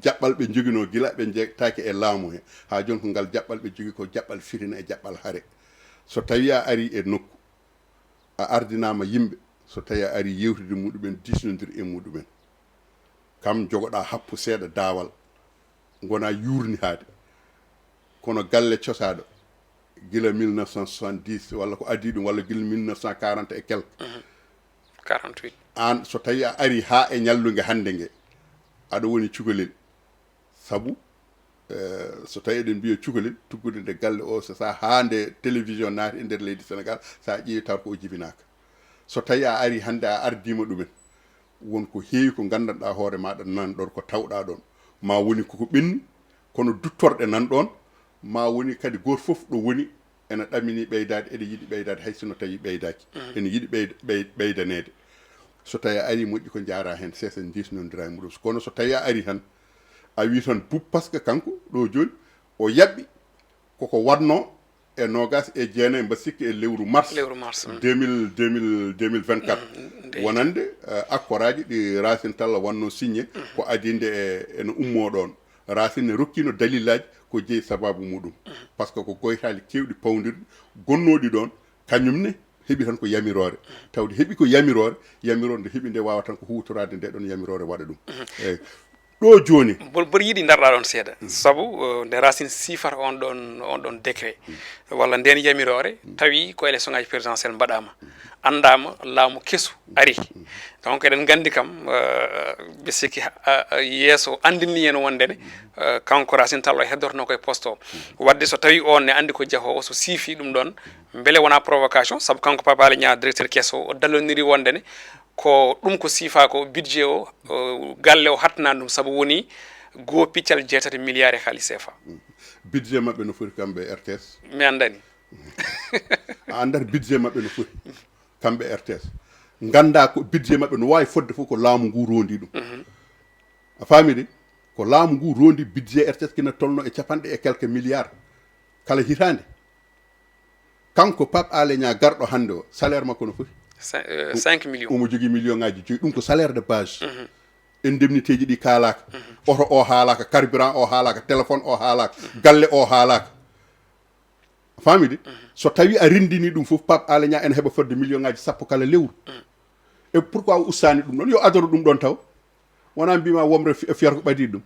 jaɓɓal ɓe joguino gila ɓe jettaki e laamu he ha joni ko ngal jaɓɓal ɓe jogui ko jaɓɓal firina e jaɓɓal haare so tawi a ari e nokku a ardinama yimɓe so tawi a ari yewtude muɗumen disnodir e muɗumen kam jogoɗa happu seeɗa daawal gona yurni haade kono galle cosaɗo gila 1970 walla ko adi ɗum walla gila 1940 et quelque 48 an so tawi a ari ha e ñallugue hande ngue aɗa woni cukalel saabu so tawi eɗen mbiya cukalel tuggude nde galle o so sa hande télévision naati e nder leydi Sénégal sa ƴeewi taw ko o jibinaka so tawi a ari hande a ardima ɗumen wonko heewi ko gandanɗa hoore maɗa nan ɗon ko tawɗa ɗon ma woni koko ɓenni kono duttorɗe nan ɗon ma woni kadi goto foof ɗo woni ene ɗamini ɓeydade ene yiiɗi ɓeydade hay sinno tawi ɓeydaki ene yiiɗi ɓeydanede so tawi a ari moƴƴi ko jara hen sesen disnodira e muɗum kono so tawi a ari tan a wi tan bub par ce que kanko ɗo joni o yaɓɓi koko watno e nogas e jeenayi mba sikki e lewru mars 2024 wonande accord aji ɗi Racine Talla wanno signé ko adinde ene ummo ɗon Racine ne rokkino dalilaji ko jeeyi sababu muɗum par ce que ko goytali kewɗi pawdirɗi gonnoɗi ɗon kañumne heeɓi tan ko yamirore tawde heeɓi ko yamirore nde heeɓi nde wawa tan ko hutorade nde ɗon yamirore waɗa ɗum eyyi ɗo joni mboɗo yiiɗi darɗa ɗon seeɗa saabu nde Racine sifata on ɗon décret walla nden yamirore tawi ko élection ngaji présidentiel mbaɗama andama laamu kesu ari donc eɗen gandi kam ɓe sikki yeeso andini en wondene kanko Racine Talla heddorno koye poste o wadde so tawi on ne andi ko jahowo so siifi ɗum ɗon beele wona provocation saabu kanko Papa Alé Niang directeur caisse o dallodiri wondene ko ɗum ko siifa ko budget o galle o hattanani ɗum saabu woni goo piccal 6 milliards e haali CFA budget mabɓe no foti kamɓe RTS mi andani a andata budget mabɓe no foti kamɓe RTS ganda ko budget mabɓe no wawi fodde fof ko laamu ngu rondi ɗum a faami de ko laamu ngu rondi budget RTS kina tolno e capanɗe e quelques milliards kala hitande kanko Pape Alé Niang garɗo hande o salaire makko no foti 5 millions omo jogui million ngaji joyi ɗum ko salaire de base indemnité ji ɗi kaalaka oto o haalaka carburant o haalaka téléphone o haalaka galle o haalaka famide so tawi a rendini ɗum fof Pape Alé Niang ene heeɓa fodde million ngaji 10 kala lewru e pourquoi o ustani ɗum ɗon yo adoro ɗum ɗon taw wona mbima womre fiyata ko ɓadiɗo ɗum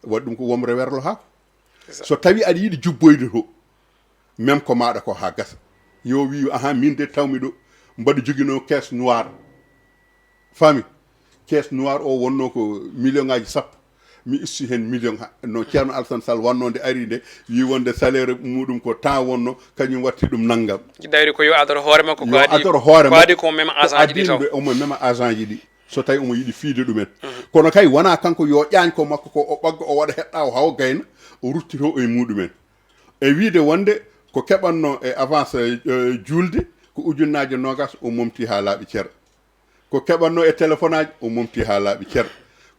waɗi ɗum ko womre werlo haako so tawi aɗa yiiɗi jubboyde to même ko maɗa ko ha gasa yo wi ahan min de tawmi ɗo mbaɗa joguino caisse noire fami caisse noire o wonno ko million ngaji 10 mi isti hen million no Ceerno Alassane Sall wanno nde ari nde wi wonde salaire muɗum ko temps wonno kañum watti ɗum naggam dayri ko yo adoro hoore makko yo adoro hoore makko ko même agent ji ɗi taw omo même agent ji ɗi so tawi omo yiiɗi fiide ɗumen kono kay wona kanko yo ƴañ ko makko ko o ɓagga o waɗa heɗɗa o hawa gayna o ruttito e muɗumen e wiide wonde ko keɓanno e avance julde ko ujunnaje nogas o momti ha laaɓi ceer ko keɓanno e téléphone aji o momti ha laaɓi ceer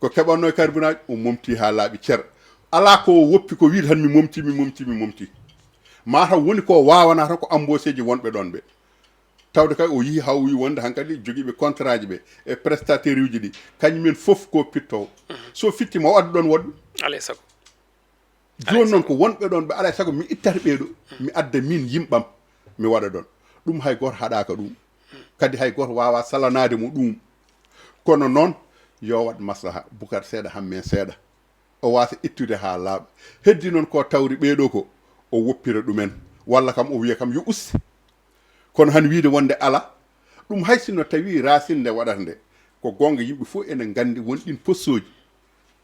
ko keɓanno e carburant aji o momti ha laaɓi ceer ala ko woppi ko wiide tan mi momti mataw woni ko wawana tan ko embauché ji wonɓe ɗon ɓe tawde kay o yii haw wi wonde hankkadi joguiɓe contrat ji ɓe e prestataire uji ɗi kañumen foof ko pittowo so fittima o adda ɗon woɗɗo alay sago joni noon ko wonɓe ɗon ɓe alay sago mi ittata ɓeeɗo mi adda min yimɓam mi waɗa ɗon ɗum hay goto haɗaka ɗum kadi hay goto wawa salanade mo ɗum kono noon yo waɗ maslaha Boucar seeɗa hamme seeɗa o wasa ittude ha laaɓa heddi noon ko tawri ɓeeɗo ko o woppira ɗumen walla kam o wiya kam yo usti kono han wiide wonde ala ɗum hay sinno tawi Racine nde waɗata nde ko gonga yimɓe fof ene gandi wonɗin postoji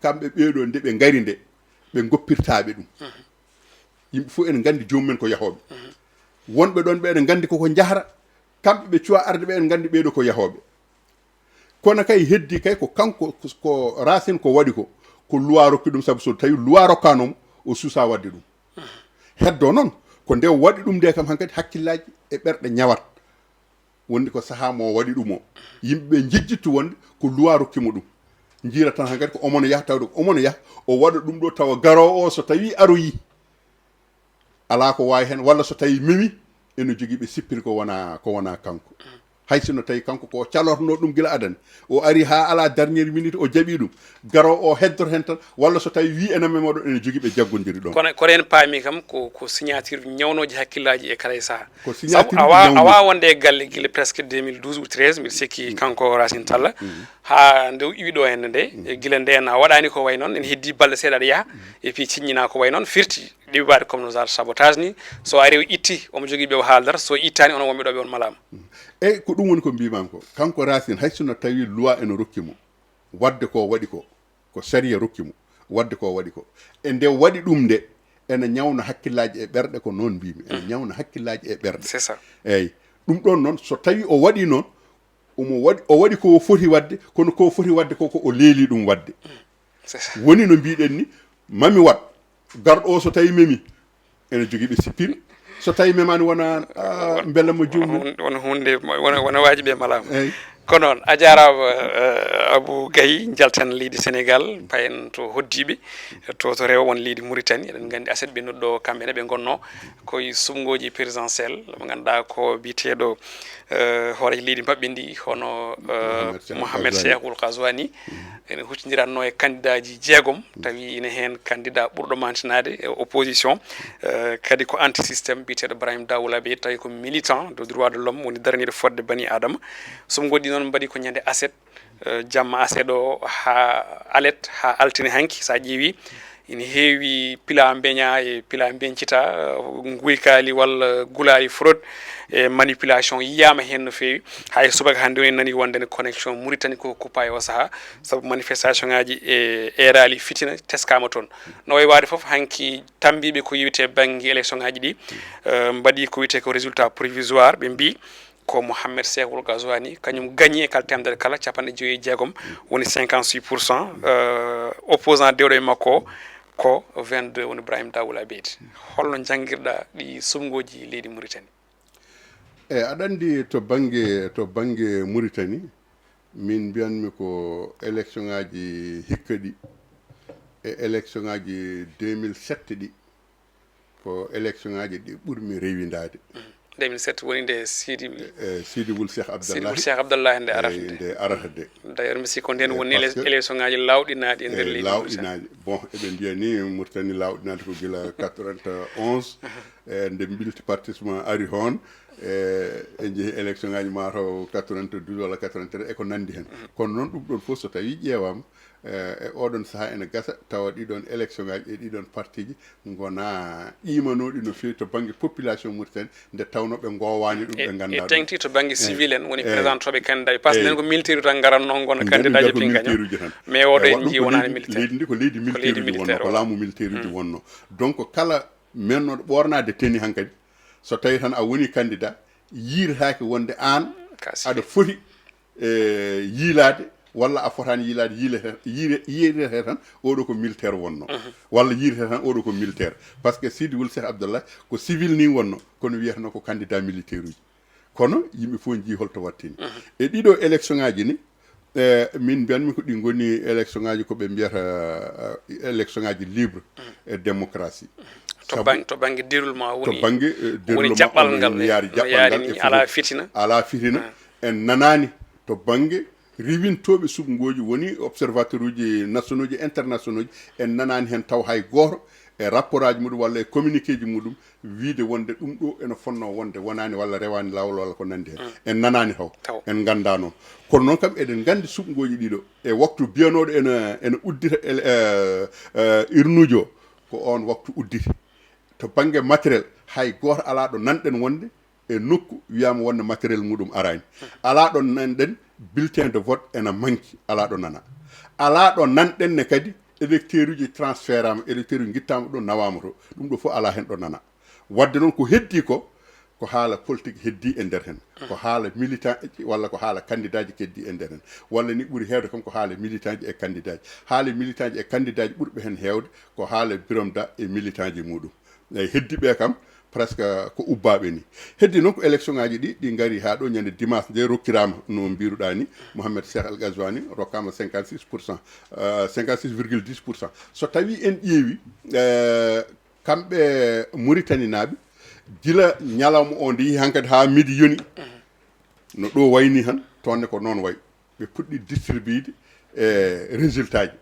kamɓe ɓeeɗo nde ɓe gari nde ɓe goppirtaɓe ɗum yimɓe fof ene gandi jomumen ko yahoɓe wonɓe ɗon ɓe ene gandi koko jahra kamɓe ɓe cuwa arde ɓe ene gandi ɓeeɗo ko yahoɓe kono kay heddi kay ko kanko ko Racine ko waɗi ko loi rokki ɗum saabu so tawi loi rokkanomo o suusa wadde ɗum heddo noon ko nde waɗi ɗum nde kam hankkadi hakkillaji e ɓerɗe ñawat wondi ko saaha mo waɗi ɗum o yimɓeɓe jejjittu wonde ko loi rokkimo ɗum jiira tan hankkadi ko omono yaha tawde ko omono yaha o waɗa ɗum ɗo tawa garowo o so tawi aroyi ala ko wawi hen walla so tawi memi ene jogui ɓe sippiri ko wona kanko hay sinno tawi kanko ko calorno ɗum guila adane o ari ha ala dernière minute o jaaɓi ɗum garo o heddor hen tan walla so tawi wi ene memo ɗon ene jogui ɓe jaggodiri ɗon kono en paami kam ko signature ñawnoji hakkillaji e kala e saaha ko signature a wawa wonde e galle guila presque 2012 ou 13 mbiɗa sikki kanko Racine Talla ha nde iwi ɗo henne nde guila nden a waɗani ko way noon ene heddi balɗe seeɗa aɗa yaaha et puis ciññina ko way noon firti ɗiɓade comme no genre sabotage ni so ari o itti omo jogui ɓe o haaldata so ittani onon wonɓe ɗo ɓe on malama eyyi ko ɗum woni ko mbimam ko kanko Racine hay sinno tawi loi ene rokkimo wadde ko waɗi ko saria rokkimo wadde ko waɗi ko e nde waɗi ɗum nde ene ñawna hakkillaji e ɓerɗe ko noon mbimi ene ñawna hakkillaji e ɓerɗe c'est ça eyyi ɗum ɗon noon so tawi o waɗi noon o waɗi ko foti wadde kono ko foti wadde ko o leeli ɗum wadde c'est ça woni no mbiɗen ni mami wat garɗo o so tawi memi ene jogui ɓe sippiri so tawi memani wona beele mo jomum wona hunde wona wajiɓe malama eyyi ko noon a jarama Abou Gaye jalten leydi Sénégal payen to hoddiɓe to rewa won leydi Mauritanie eɗen gandi aset ɓe nodɗo kamɓene ɓe gonno koye sumgoji présidentiel mo ganduɗa ko biteɗo hoorejo leydi mabɓe ndi hono Mohamed Cheikhul Ghazouani ene huccidiranno e candidat ji jeegom tawi ine hen candidat ɓurɗo mantinade e opposition kadi ko anti systéme biteɗo Brahim Dawoula Bey tawi ko militant de droit de l'homme woni daraniɗo fodde bani adama sumgoji noon mbaɗi ko ñande aset jamma aset o ha alet ha altine hanki sa ƴeewi ina heewi pila beña e pila beñcita guykali walla gulali fraude e manipulation yiyama hen no feewi hay subaka hande o en nani wonde ne connexion Mauritanie ko kuppa e o saaha saabu manifestation ngaji e erali fitina teskama toon no way wade foof hanki tambiɓe ko yiwite banggue élection ngaji ɗi mbaɗi ko wiyete ko résultat provisoire ɓe mbi ko Mohamed Cheikhul Ghazouani kañum gagné e kala temdere kala capanɗe joyyi jeegom woni 56% opposant dewɗo e makko ko 22 woni Brahim Dawoula Bey holno jangguirɗa ɗi sumgoji leydi Mauritanie aɗa andi to banggue Mauritanie min mbiyanmi ko élection ngaji hikka ɗi e élection ngaji 2007 ɗi ko élection ngaji ɗi ɓurmi rewidade 2007 woni nde Sidi Wul Cheikh Abdallah nde arata de d'ailleurs mi sikko nden woni élection ngaji lawɗinaɗi e nder leydi lawɗinaɗi bon eɓe mbiya ni Mauritanie lawɗinade ko gila 91 nde bilti participant ari hon e jeehi élection ngaji mataw 92 walla 93 eko nandi hen kono noon ɗum ɗon fof so tawi ƴeewama e oɗon saaha ene gasa tawa ɗiɗon élection ngaji e ɗiɗon parti ji gona qimanoɗi no fewi to banggue population Mauritanie nde tawno ɓe gowani ɗum ɓe ganduɗa e tengti to banggue civil en woni présentoɓe candidat par ce que nen ko militaire tan garanno gona candidat ji pingaño mais oɗo en ji wonani militaire leydi ndi ko leydi militaire uji wonno ko laamu militaire uji wonno donc kala mennoɗo ɓornade teni hankkadi so tawi tan a woni candidat yiiratake wonde an aɗa foti yiilade walla a fotani yiilade yiirete tan oɗo ko militaire wonno walla yiirete tan oɗo ko militaire par ce que Sidi Wul Cheikh Abdallah ko civil ni wonno kono wiyatano ko candidat militaire uji kono yimɓe fof jii holto wattini e ɗiɗo élection ngaji ni min mbiyanmi ko ɗi goni élection ngaji koɓe mbiyata élection ngaji libre et démocratie to banggue déroulement woni to banggue woni jaɓɓal ngal yaari jaɓɓal ngal ala fitina en nanani to banggue riwintoɓe suɓgoji woni observateur uji nationaux ji internationaux ji en nanani hen taw hay goto e rapport aji muɗum walla e communiqué ji muɗum wiide wonde ɗum ɗo ene fonno wonde wonani walla rewani lawol walla ko nandi hen en nanani taw en ganda noon kono noon kam eɗen gandi suɓgoji ɗiɗo e waktu biyanoɗo ene uddita irnuji o ko on waktu udditi to banggue matériel hay goto ala ɗo nanɗen wonde e nokku wiyama wonde matériel muɗum arani ala ɗo nanɗen bulletin de vote ena manki ala ɗo nana ala ɗo nanɗen ne kadi électeur uji transfert ama électeur uji guittama ɗo nawama to ɗum ɗo fof ala hen ɗo nana wadde noon ko heddi ko haala politique heddi e nder hen ko haala militant ji walla ko haala candidat ji keddi e nder hen walla ni ɓuuri hewde kam ko haala militant ji e candidat ji haala militant ji e candidat ji ɓurɓe hen hewde ko haala Birom Da e militant ji muɗum eyyi heddiɓe kam presque ko ubbaɓe ni heddi noon ko élection ngaji ɗi gari ha ɗo ñande dimanche nde rokkirama no mbiruɗa ni Mohamed Cheikh Al Ghazouani rokkama 56%, 56,10%. So tawi en ƴeewi kamɓe Mauritanie naɓe gila ñalawma o nde yeehi hankkadi ha midi yoni no ɗo wayni han tonne ko noon way ɓe puɗɗi distribuide résultat ji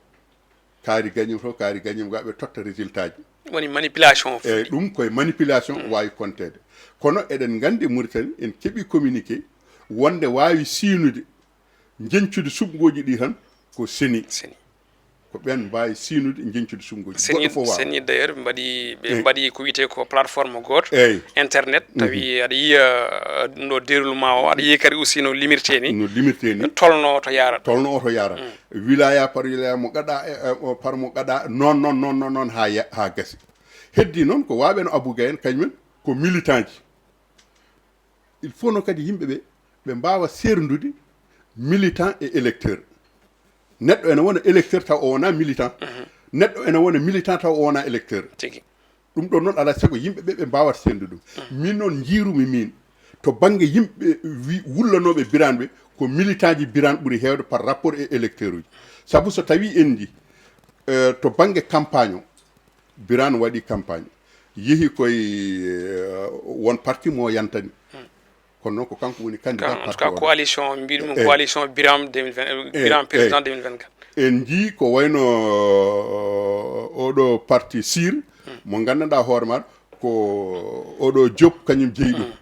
kaari gañum to kaari gañum ga ɓe totta résultat ji woni manipulation eyyi ɗum koye manipulation wawi contede kono eɗen gandi Mauritanie en keeɓi communiqué wonde wawi siinude jencude suɓgoji ɗi tan ko seni ko ɓen mbawi siinude jencude suɓgoji goɗɗo fof wawa seni d'ailleurs ɓe mbaɗi ko wiyete ko plateforme goto internet tawi aɗa yiya ɗum ɗo déroulement o aɗa yiya kadi aussi no limirte ni tolno to yarata wilaya par wilaya mo gaɗa par mo gaɗa non ha gasi heddi noon ko waɓe no Abou Gaye en kañumen ko militant ji il faut no kadi yimɓeɓe ɓe mbawa serdude militant et électeur neɗɗo ene wona électeur taw o wona militant neɗɗo ene wona militant taw o wona électeur ɗum ɗon noon ala sago yimɓeɓe ɓe mbawata sendu ɗum min noon jiirumi min to bange yimɓe wullanoɓe biran ɓe ko militant ji biran ɓuuri hewde par rapport e électeur uji sabu so tawi en di to bange campagne o biran waɗi campagne yeehi koye won parti mo yantani kono noon ko kanko woni candidat en tout cas coalition mbiɗum coalition biram 2020 biram président 2024 en jii ko wayno oɗo parti sir mo gandanɗa hoore maɗa ko oɗo Diop kañum jeeyi ɗum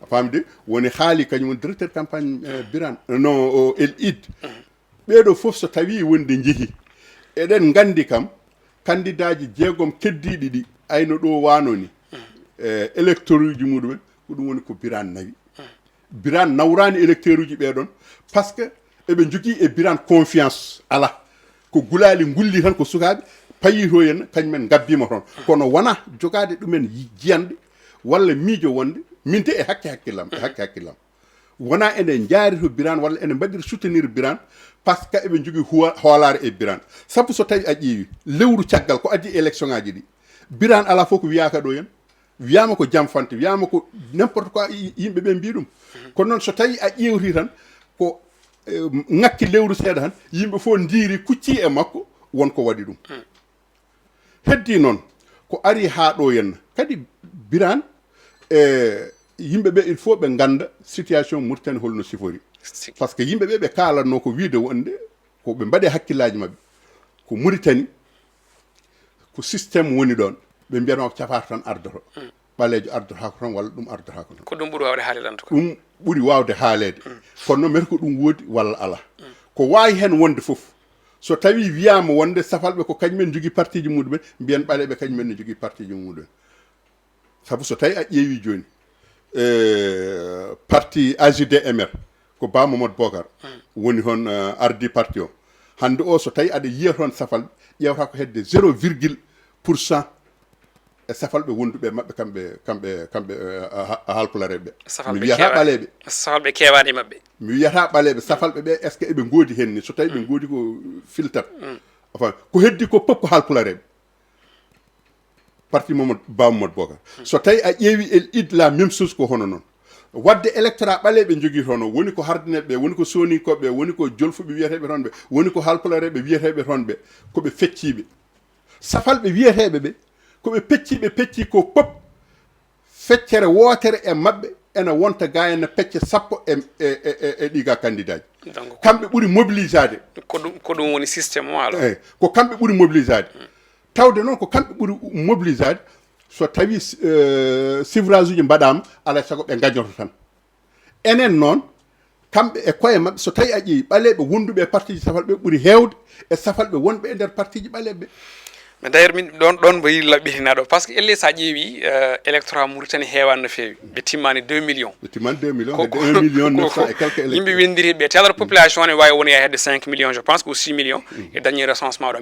a famde woni haali kañum woni directeur campagne biran non el id ɓeɗo foof so tawi wonde jeehi eɗen gandi kam candidat ji jeegom keddiɗi ɗi ayno ɗo wano ni électeur uji muɗumen ko ɗum woni ko biran nawi biran nawrani électeur uji ɓeɗon par ce que eɓe jogui e biran confiance ala ko gulali gulli tan ko sukaɓe payi to henna kañumen gabbima toon kono wona jogade ɗumen jiyande walla miijo wonde min de e hakke hakkillam wona ene jaari to biran walla ene mbaɗiri soutenir biran par ce que eɓe jogui hoolare e biran sabu so tawi a ƴeewi lewru caggal ko addi élection ngaji ɗi biran ala fof ko wiyaka ɗo hen wiyama ko jam fante wiyama ko n'importe quoi yimɓe ɓe mbi ɗum kono noon so tawi a ƴewti tan ko ngakki lewru seeɗa tan yimɓe fof ndiiri kucci e makko wonko waɗi ɗum heddi noon ko ari ha ɗo henna kadi biran yimɓe ɓe il faut ɓe ganda situation Mauritanie holno sifori par ce que yimɓe ɓe ɓe kalanno ko wiide wonde ko ɓe mbaɗe hakkillaji mabɓe ko Mauritanie ko systéme woni ɗon ɓe mbiyatma ko cafata tan ardoto ɓalejo ardotako tan walla ɗum ardotako tan ko ɗum ɓuuri wawde haalede en tout cas ɗum ɓuuri wawde haalede kono noon mete ko ɗum woodi walla ala ko wawi hen wonde foof so tawi wiyama wonde safalɓe ko kañumen jogui parti ji muɗumen mbiyen ɓaleɓe kañumen ne jogui parti ji muɗumen saabu so tawi a ƴeewi joni parti AJDMR ko Ba Mamadou Bocar woni hon ardi parti o hande o so tawi aɗa yiya toon safalɓe ƴewata ko hedde 0,% e safalɓe wonduɓe mabɓe kamɓe halpulareɓe ɓe mi wiyata ɓaleɓe safalɓe kewani mabɓe mi wiyata ɓaleɓe safalɓe ɓe est ce que eɓe goodi hen ni so tawi ɓe goodi ko filtat enfin ko heddi ko pop ko halpulareɓe parti Ba Mamadou Bocar so tawi a ƴeewi el id la même chose ko hono noon wadde électorat ɓaleɓe jogui toon o woni ko hardineɓe woni ko sonikoɓe woni ko jolfuɓe wiyeteɓe toon ɓe woni ko halpulareɓe wiyeteɓe toon ɓe koɓe fecciɓe safalɓe wiyeteɓe ɓe koɓe pecci ko pop feccere wootere e mabɓe ene wonta ga ene pecce 10 e ɗiga candidat ji kamɓe ɓuuri mobilisade ko ɗum woni systéme o alors eyyi ko kamɓe ɓuuri mobilisade tawde noon ko kamɓe ɓuuri mobilisade so tawi suffrage uji mbaɗama alay saago ɓe gañoto tan enen noon kamɓe e koye mabɓe so tawi a ƴeewi ɓaleɓe wonduɓe e parti ji safalɓe ɓuuri hewde e safalɓe wonɓe e nder parti ji ɓaleɓe mais d'ailleurs min ɗon mbo yi laɓɓitinaɗo par ce que elle sa ƴeewi électorat Mauritanie heewani no feewi ɓe timmani 2 millions ɓe timmani 2 millions hedde 1 million 900 et quelques électeurs yimɓe windiriɓe te alors population ne wawi woni hedde 5 millions je pense que 6 millions e dañi recensement ɗo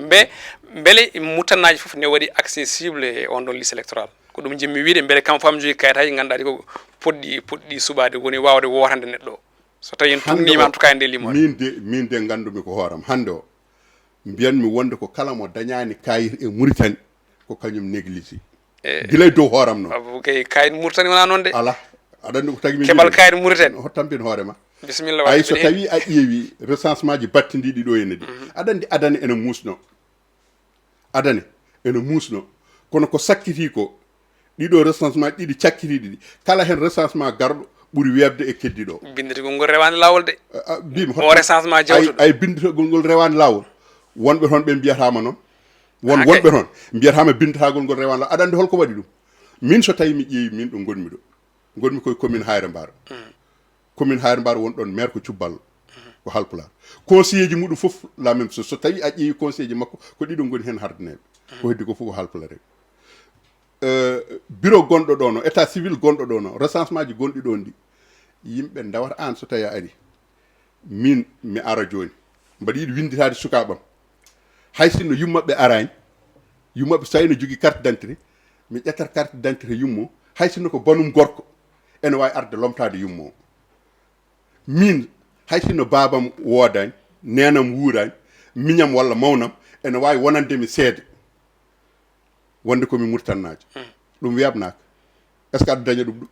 beele muttannaji foof ne waɗi accessible e on ɗon liste électoral ko ɗum jimmi wiide beele kam fam jogui kayitaji ganduɗa ko poɗɗi suɓade woni wawde wotande neɗɗo o so tawi en tumnima en tout cas e nde limore min de gandumi ko hooram hande o mbiyanmi wonde ko kala mo dañani kayit e Mauritanie ko kañum négligé guilay dow hooram noon kay kayit Mauritanie wona noon de ala aɗa andi ko tagi min keɓal kayit Mauritanie hottampin hoorema bisimilla ay so tawi a ƴeewi recensement ji battidiɗi ɗo henne ɗi aɗa andi adane ene musno kono ko sakkiti ko ɗiɗo recensement ɗiɗi cakkitiɗi ɗi kala hen recensement garɗo ɓuuri webde e keddiɗo binditigol ngol rewani lawol de bimi o recensement jawtuɗo ay binditigol ngol rewani lawol wonɓe toon ɓe mbiyatama noon wonɓe toon mbiyatama bindatagol ngol rewani lawol aɗa andi holko waɗi ɗum min so tawi mi ƴeewi min ɗo gonmi koye commune Hayre Mbaro commune Hayre Mbaro woni ɗon maire ko Cubballo ko halpular conseiller ji muɗum foof la même chose so tawi a ƴeewi conseiller ji makko ko ɗiɗo goni hen hardineɓe ko heddi ko fof ko halpulareɓe bureau gonɗo ɗo no état civil gonɗo ɗo no recensement ji gonɗi ɗon ɗi yimɓe dawata an so tawi a ari min mi ara joni mbaɗa yiiɗi winditade sukaɓam hay sinno yummaɓe arani yummaɓe so tawi ne jogui carte d'identité mi ƴettata carte d'identité yummo hay sinno ko banum gorko ene wawi arde lomtade yummo o min hay sinno babam wodani nenam wuurani miñam walla mawnam ene wawi wonandemi seede wonde komi murtannajo ɗum webnaka est ce que aɗa daña ɗum ɗum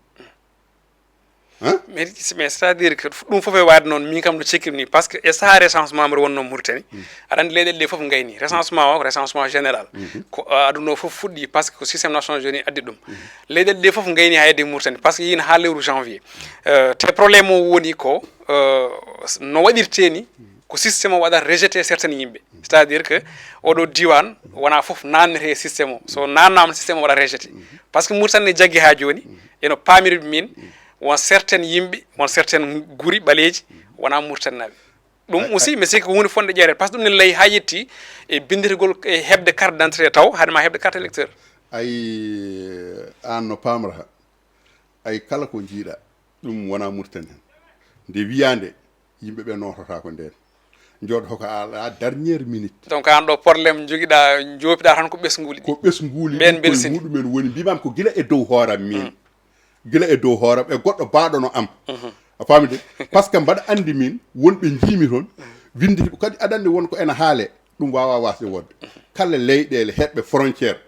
mais c'est-à-dire que ɗum fof e waade noon min kam no cikkimi ni par ce que e sahaa recensement mbaɗa wonno Mauritanie aɗa andi leyɗele ɗe fof gayni recensement o ko recensement général ko aduna o fof fuɗɗi par ce que ko systéme Nations Unies addi ɗum leyɗele ɗe fof gayni ha hedde Mauritanie par ce que yina ha lewru janvier te probléme o woni ko no waɗirte ni ko systéme o waɗata rejeté certaines yimɓe c'est à dire que oɗo diwan wona fof nannete systéme o so nannama systéme o waɗa rejeté par ce que Mauritanie ne jaggi ha joni eno pamiri min won certaines yimɓe won certaines guri ɓaleeji wona Mauritanie ɗum aussi mi sikki ko hunde fonde ƴeerede par ce que ɗum ne layi ha yetti e bindirgol e heɓde carte d' identité taw haade ma heɓde carte électeur ay an no pamrata ay kala ko jiiɗa ɗum wona Mauritanie hen nde wiyande yimɓe ɓe notota ko nden jooɗo hoko ala dernière minute donc an ɗo probléme joguiɗa jopiɗa tan ko ɓesguli ko ɓesguli ɓen belsini muɗumen woni mbimam ko gila e dow hooram min gila e dow hooram e goɗɗo baaɗono am a famide par ce que mbaɗa andi min wonɓe jiimi toon winde kadi aɗa andi wonko ene haale ɗum wawa wasde wodde kala leyɗele heɓɓe frontiére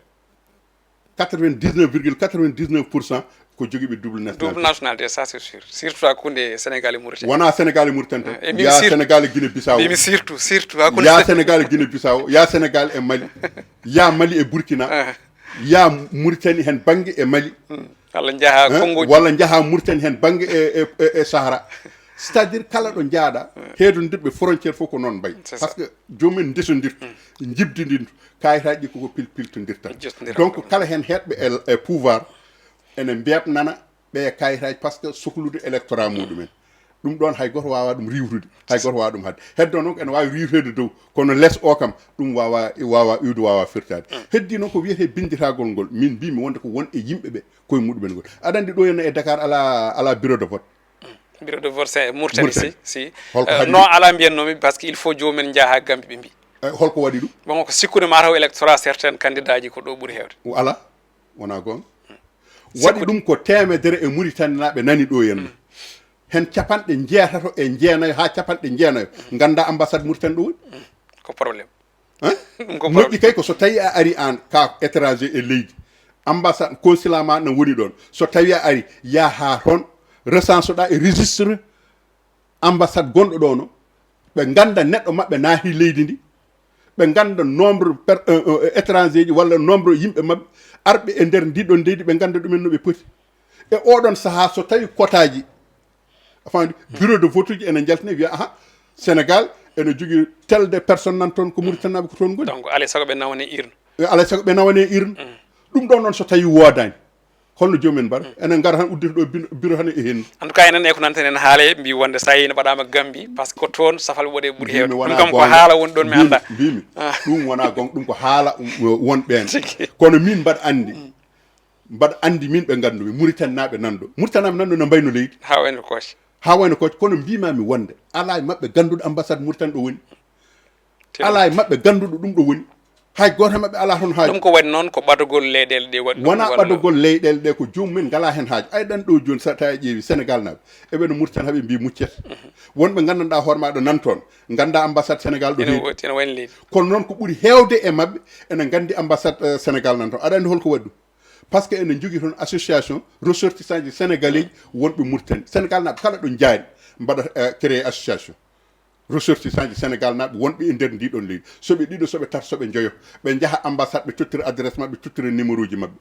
99,99% ko joguiɓe double nationalité ça c'est sûr surtout hakkude Sénégal e Mauritanie wona Sénégal e Mauritanie tan ya Sénégal e Guinée Bissau bimi surtout hakkude ya Sénégal e Guinée Bissau ya Sénégal e Mali ya Mali e Burkina ya Mauritanie hen banggue e Mali walla jaaha Congo walla jaaha Mauritanie hen banggue e Sahara c'est à dire kala ɗo jaaɗa heedondirɓe frontiére fof ko noon mbayi par ce que jomumen ndesodirtu jibdidintu kayitaji ɗi koko piltodirta donc kala hen heɗɓe e pouvoir ene mbebnana ɓe kayitaji par ce que sohlude électorat muɗumen ɗum ɗon hay goto wawa ɗum riwrude hay goto wawa ɗum hadde heddo noon ene wawi riwtede dow kono less o kam ɗum wawa iwde wawa firtade heddi noon ko wiyete bindiragol ngol min mbimi wonde ko won e yimɓeɓe koye muɗumen ngol aɗa andi ɗo henna e Dakar ala bureau de vote bureau de vote c'est Mauritanie si non ala mbiyannomi parce que il faut jomumen jaaha Gambie ɓe mbi holko waɗi ɗum bon ko sikkude mataw électorat certaine candidat ji ko ɗo ɓuuri hewde ala wona gonga waɗi ɗum ko temedere e Mauritanie naɓe nani ɗo henna hen capanɗe jeetato e jeenayo ha capanɗe jeenayo ganda ambassade Mauritanie ɗo woni ko probléme moƴƴi kay ko so tawi a ari an ka étranger e leydi ambassade consulat ma no woni ɗon so tawi a ari ya ha toon recense ɗa e registre ambassade gonɗo ɗo no ɓe ganda neɗɗo mabɓe naahi leydi ndi ɓe ganda nombre étranger ji walla nombre yimɓe mabɓe arɓe e nder ndiɗon leydi ɓe ganda ɗumen no ɓe poti e oɗon saaha so tawi kotaji afandi bureau de vote uji ene jaltine wiya aha Sénégal ene jogui tel de personne nan toon ko Mauritanie naɓe ko toon goni donc alay sago ɓe nawane irne alay sago ɓe nawane irne ɗum ɗon noon so tawi wodani holno jomumen mbaɗa enen gara tan uddita ɗo bureau tan e hendu en tout cas enen e ko nanten en haale mbi wonde sa yino mbaɗama Gambie par ce que ko toon safal woɗe ɓuuri hewde ɗum kam ko haala woni ɗon mi anda mbimi ɗum wona gonga ɗum ko haala wonɓen kono min mbaɗa andi min ɓe gandumi Mauritanie naɓe nanɗo Mauritanie naɓe nanɗo no mbayno leydi ha wayno koche kono mbimami wonde ala e mabɓe ganduɗo ambassade Mauritanie ɗo woni ala e mabɓe ganduɗo ɗum ɗo woni hay goto mabɓe ala toon haaji ɗum ko waɗi noon ko ɓadogol leyɗele ɗe waɗi wona ɓadogol leyɗele ɗe ko jomumen ngala hen haaji ayɗan ɗo joni sa tawi ƴeewi Sénégal naɓe eɓe no Mauritanie haaɓe mbi muccete wonɓe gandanɗa hoore maɗo nan toon ganda ambassade Sénégal ɗo ene wayno leydi kono noon ko ɓuuri hewde e mabɓe ene gandi ambassade Sénégal nan toon aɗa andi holko waɗi ɗum par ce que ene jogui toon association ressortissant ji sénégalais wonɓe Mauritanie Sénégal naɓe kala ɗo jaari mbaɗa créé association ressortissant ji Sénégal naɓe wonɓe e nder ndiɗon leydi soɓe ɗiɗo soɓe tata soɓe joyo ɓe jaaha ambassade ɓe tottira adresse mabɓe tottira numéro uji mabɓe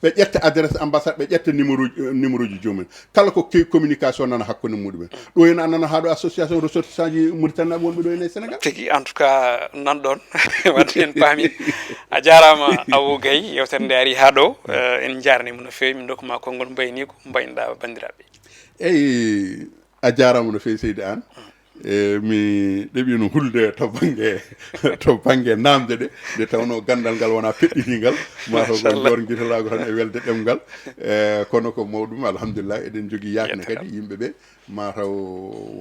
ɓe ƴetta adresse ambassade ɓe ƴetta numéro uji jomumen kala ko kewi communication nana hakkude muɗumen ɗo henna nana ha ɗo association ressortissant ji Mauritanie naɓe wonɓe ɗo henna e Sénégal tigui en tout cas nanɗon wadde en paami a jarama Abou Gaye yewtere nde ari ha ɗo en jarnima no fewi min dokkuma konngol mbayni ko mbaynoɗa bandiraɓe eyyi a jarama no fewi Seydi Anne mi ɗeɓino hulde to banggue namde ɗe nde tawno gandal ngal wona peɗɗitingal mataw ko jor guitalago tan e welde ɗemgal kono ko mawɗum alhamdulillah eɗen jogui yakne kadi yimɓeɓe mataw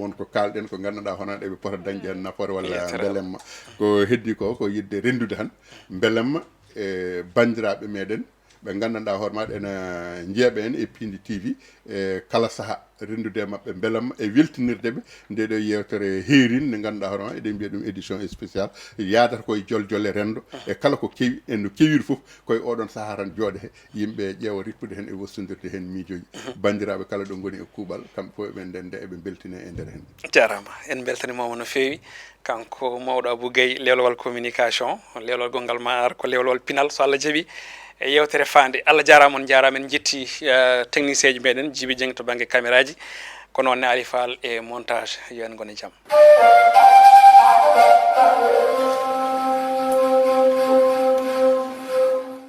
wonko kalɗen ko ganduɗa hono eɓe pota dañde hen nafoore walla belemma ko heddi ko yidde rendude tan belemma e bandiraɓe meɗen ɓe gandanɗa hoore maɗa ena jeeɓa en e Pindi TV e kala saaha rendude mabɓe beelamma e weltinirdeɓe nde ɗo yewtere heerin nde ganduɗa hoore ma eɗen mbiya ɗum édition spéciale yadata koye joljole rendo e kala ko kewi en no kewiri foof koye oɗon saaha tan jooɗe he yimɓe ƴeewa rippude hen e wostodirde hen miijoji bandiraɓe kala ɗo goni e kuuɓal kamɓe fof eɓen ndende eɓe beltine e nder hen. jarama en beltanimama no fewi kanko mawɗo Abou Gueye lewlowal communication lewlowal gongal ma ar ko lewlowal pinal so Allah jaaɓi e yewtere fande Allah jarama on jarama en jetti technicien ji meɗen Djiby Dieng to banggue caméra ji ko noon ne Ari Fall e montage yo en gone jaam.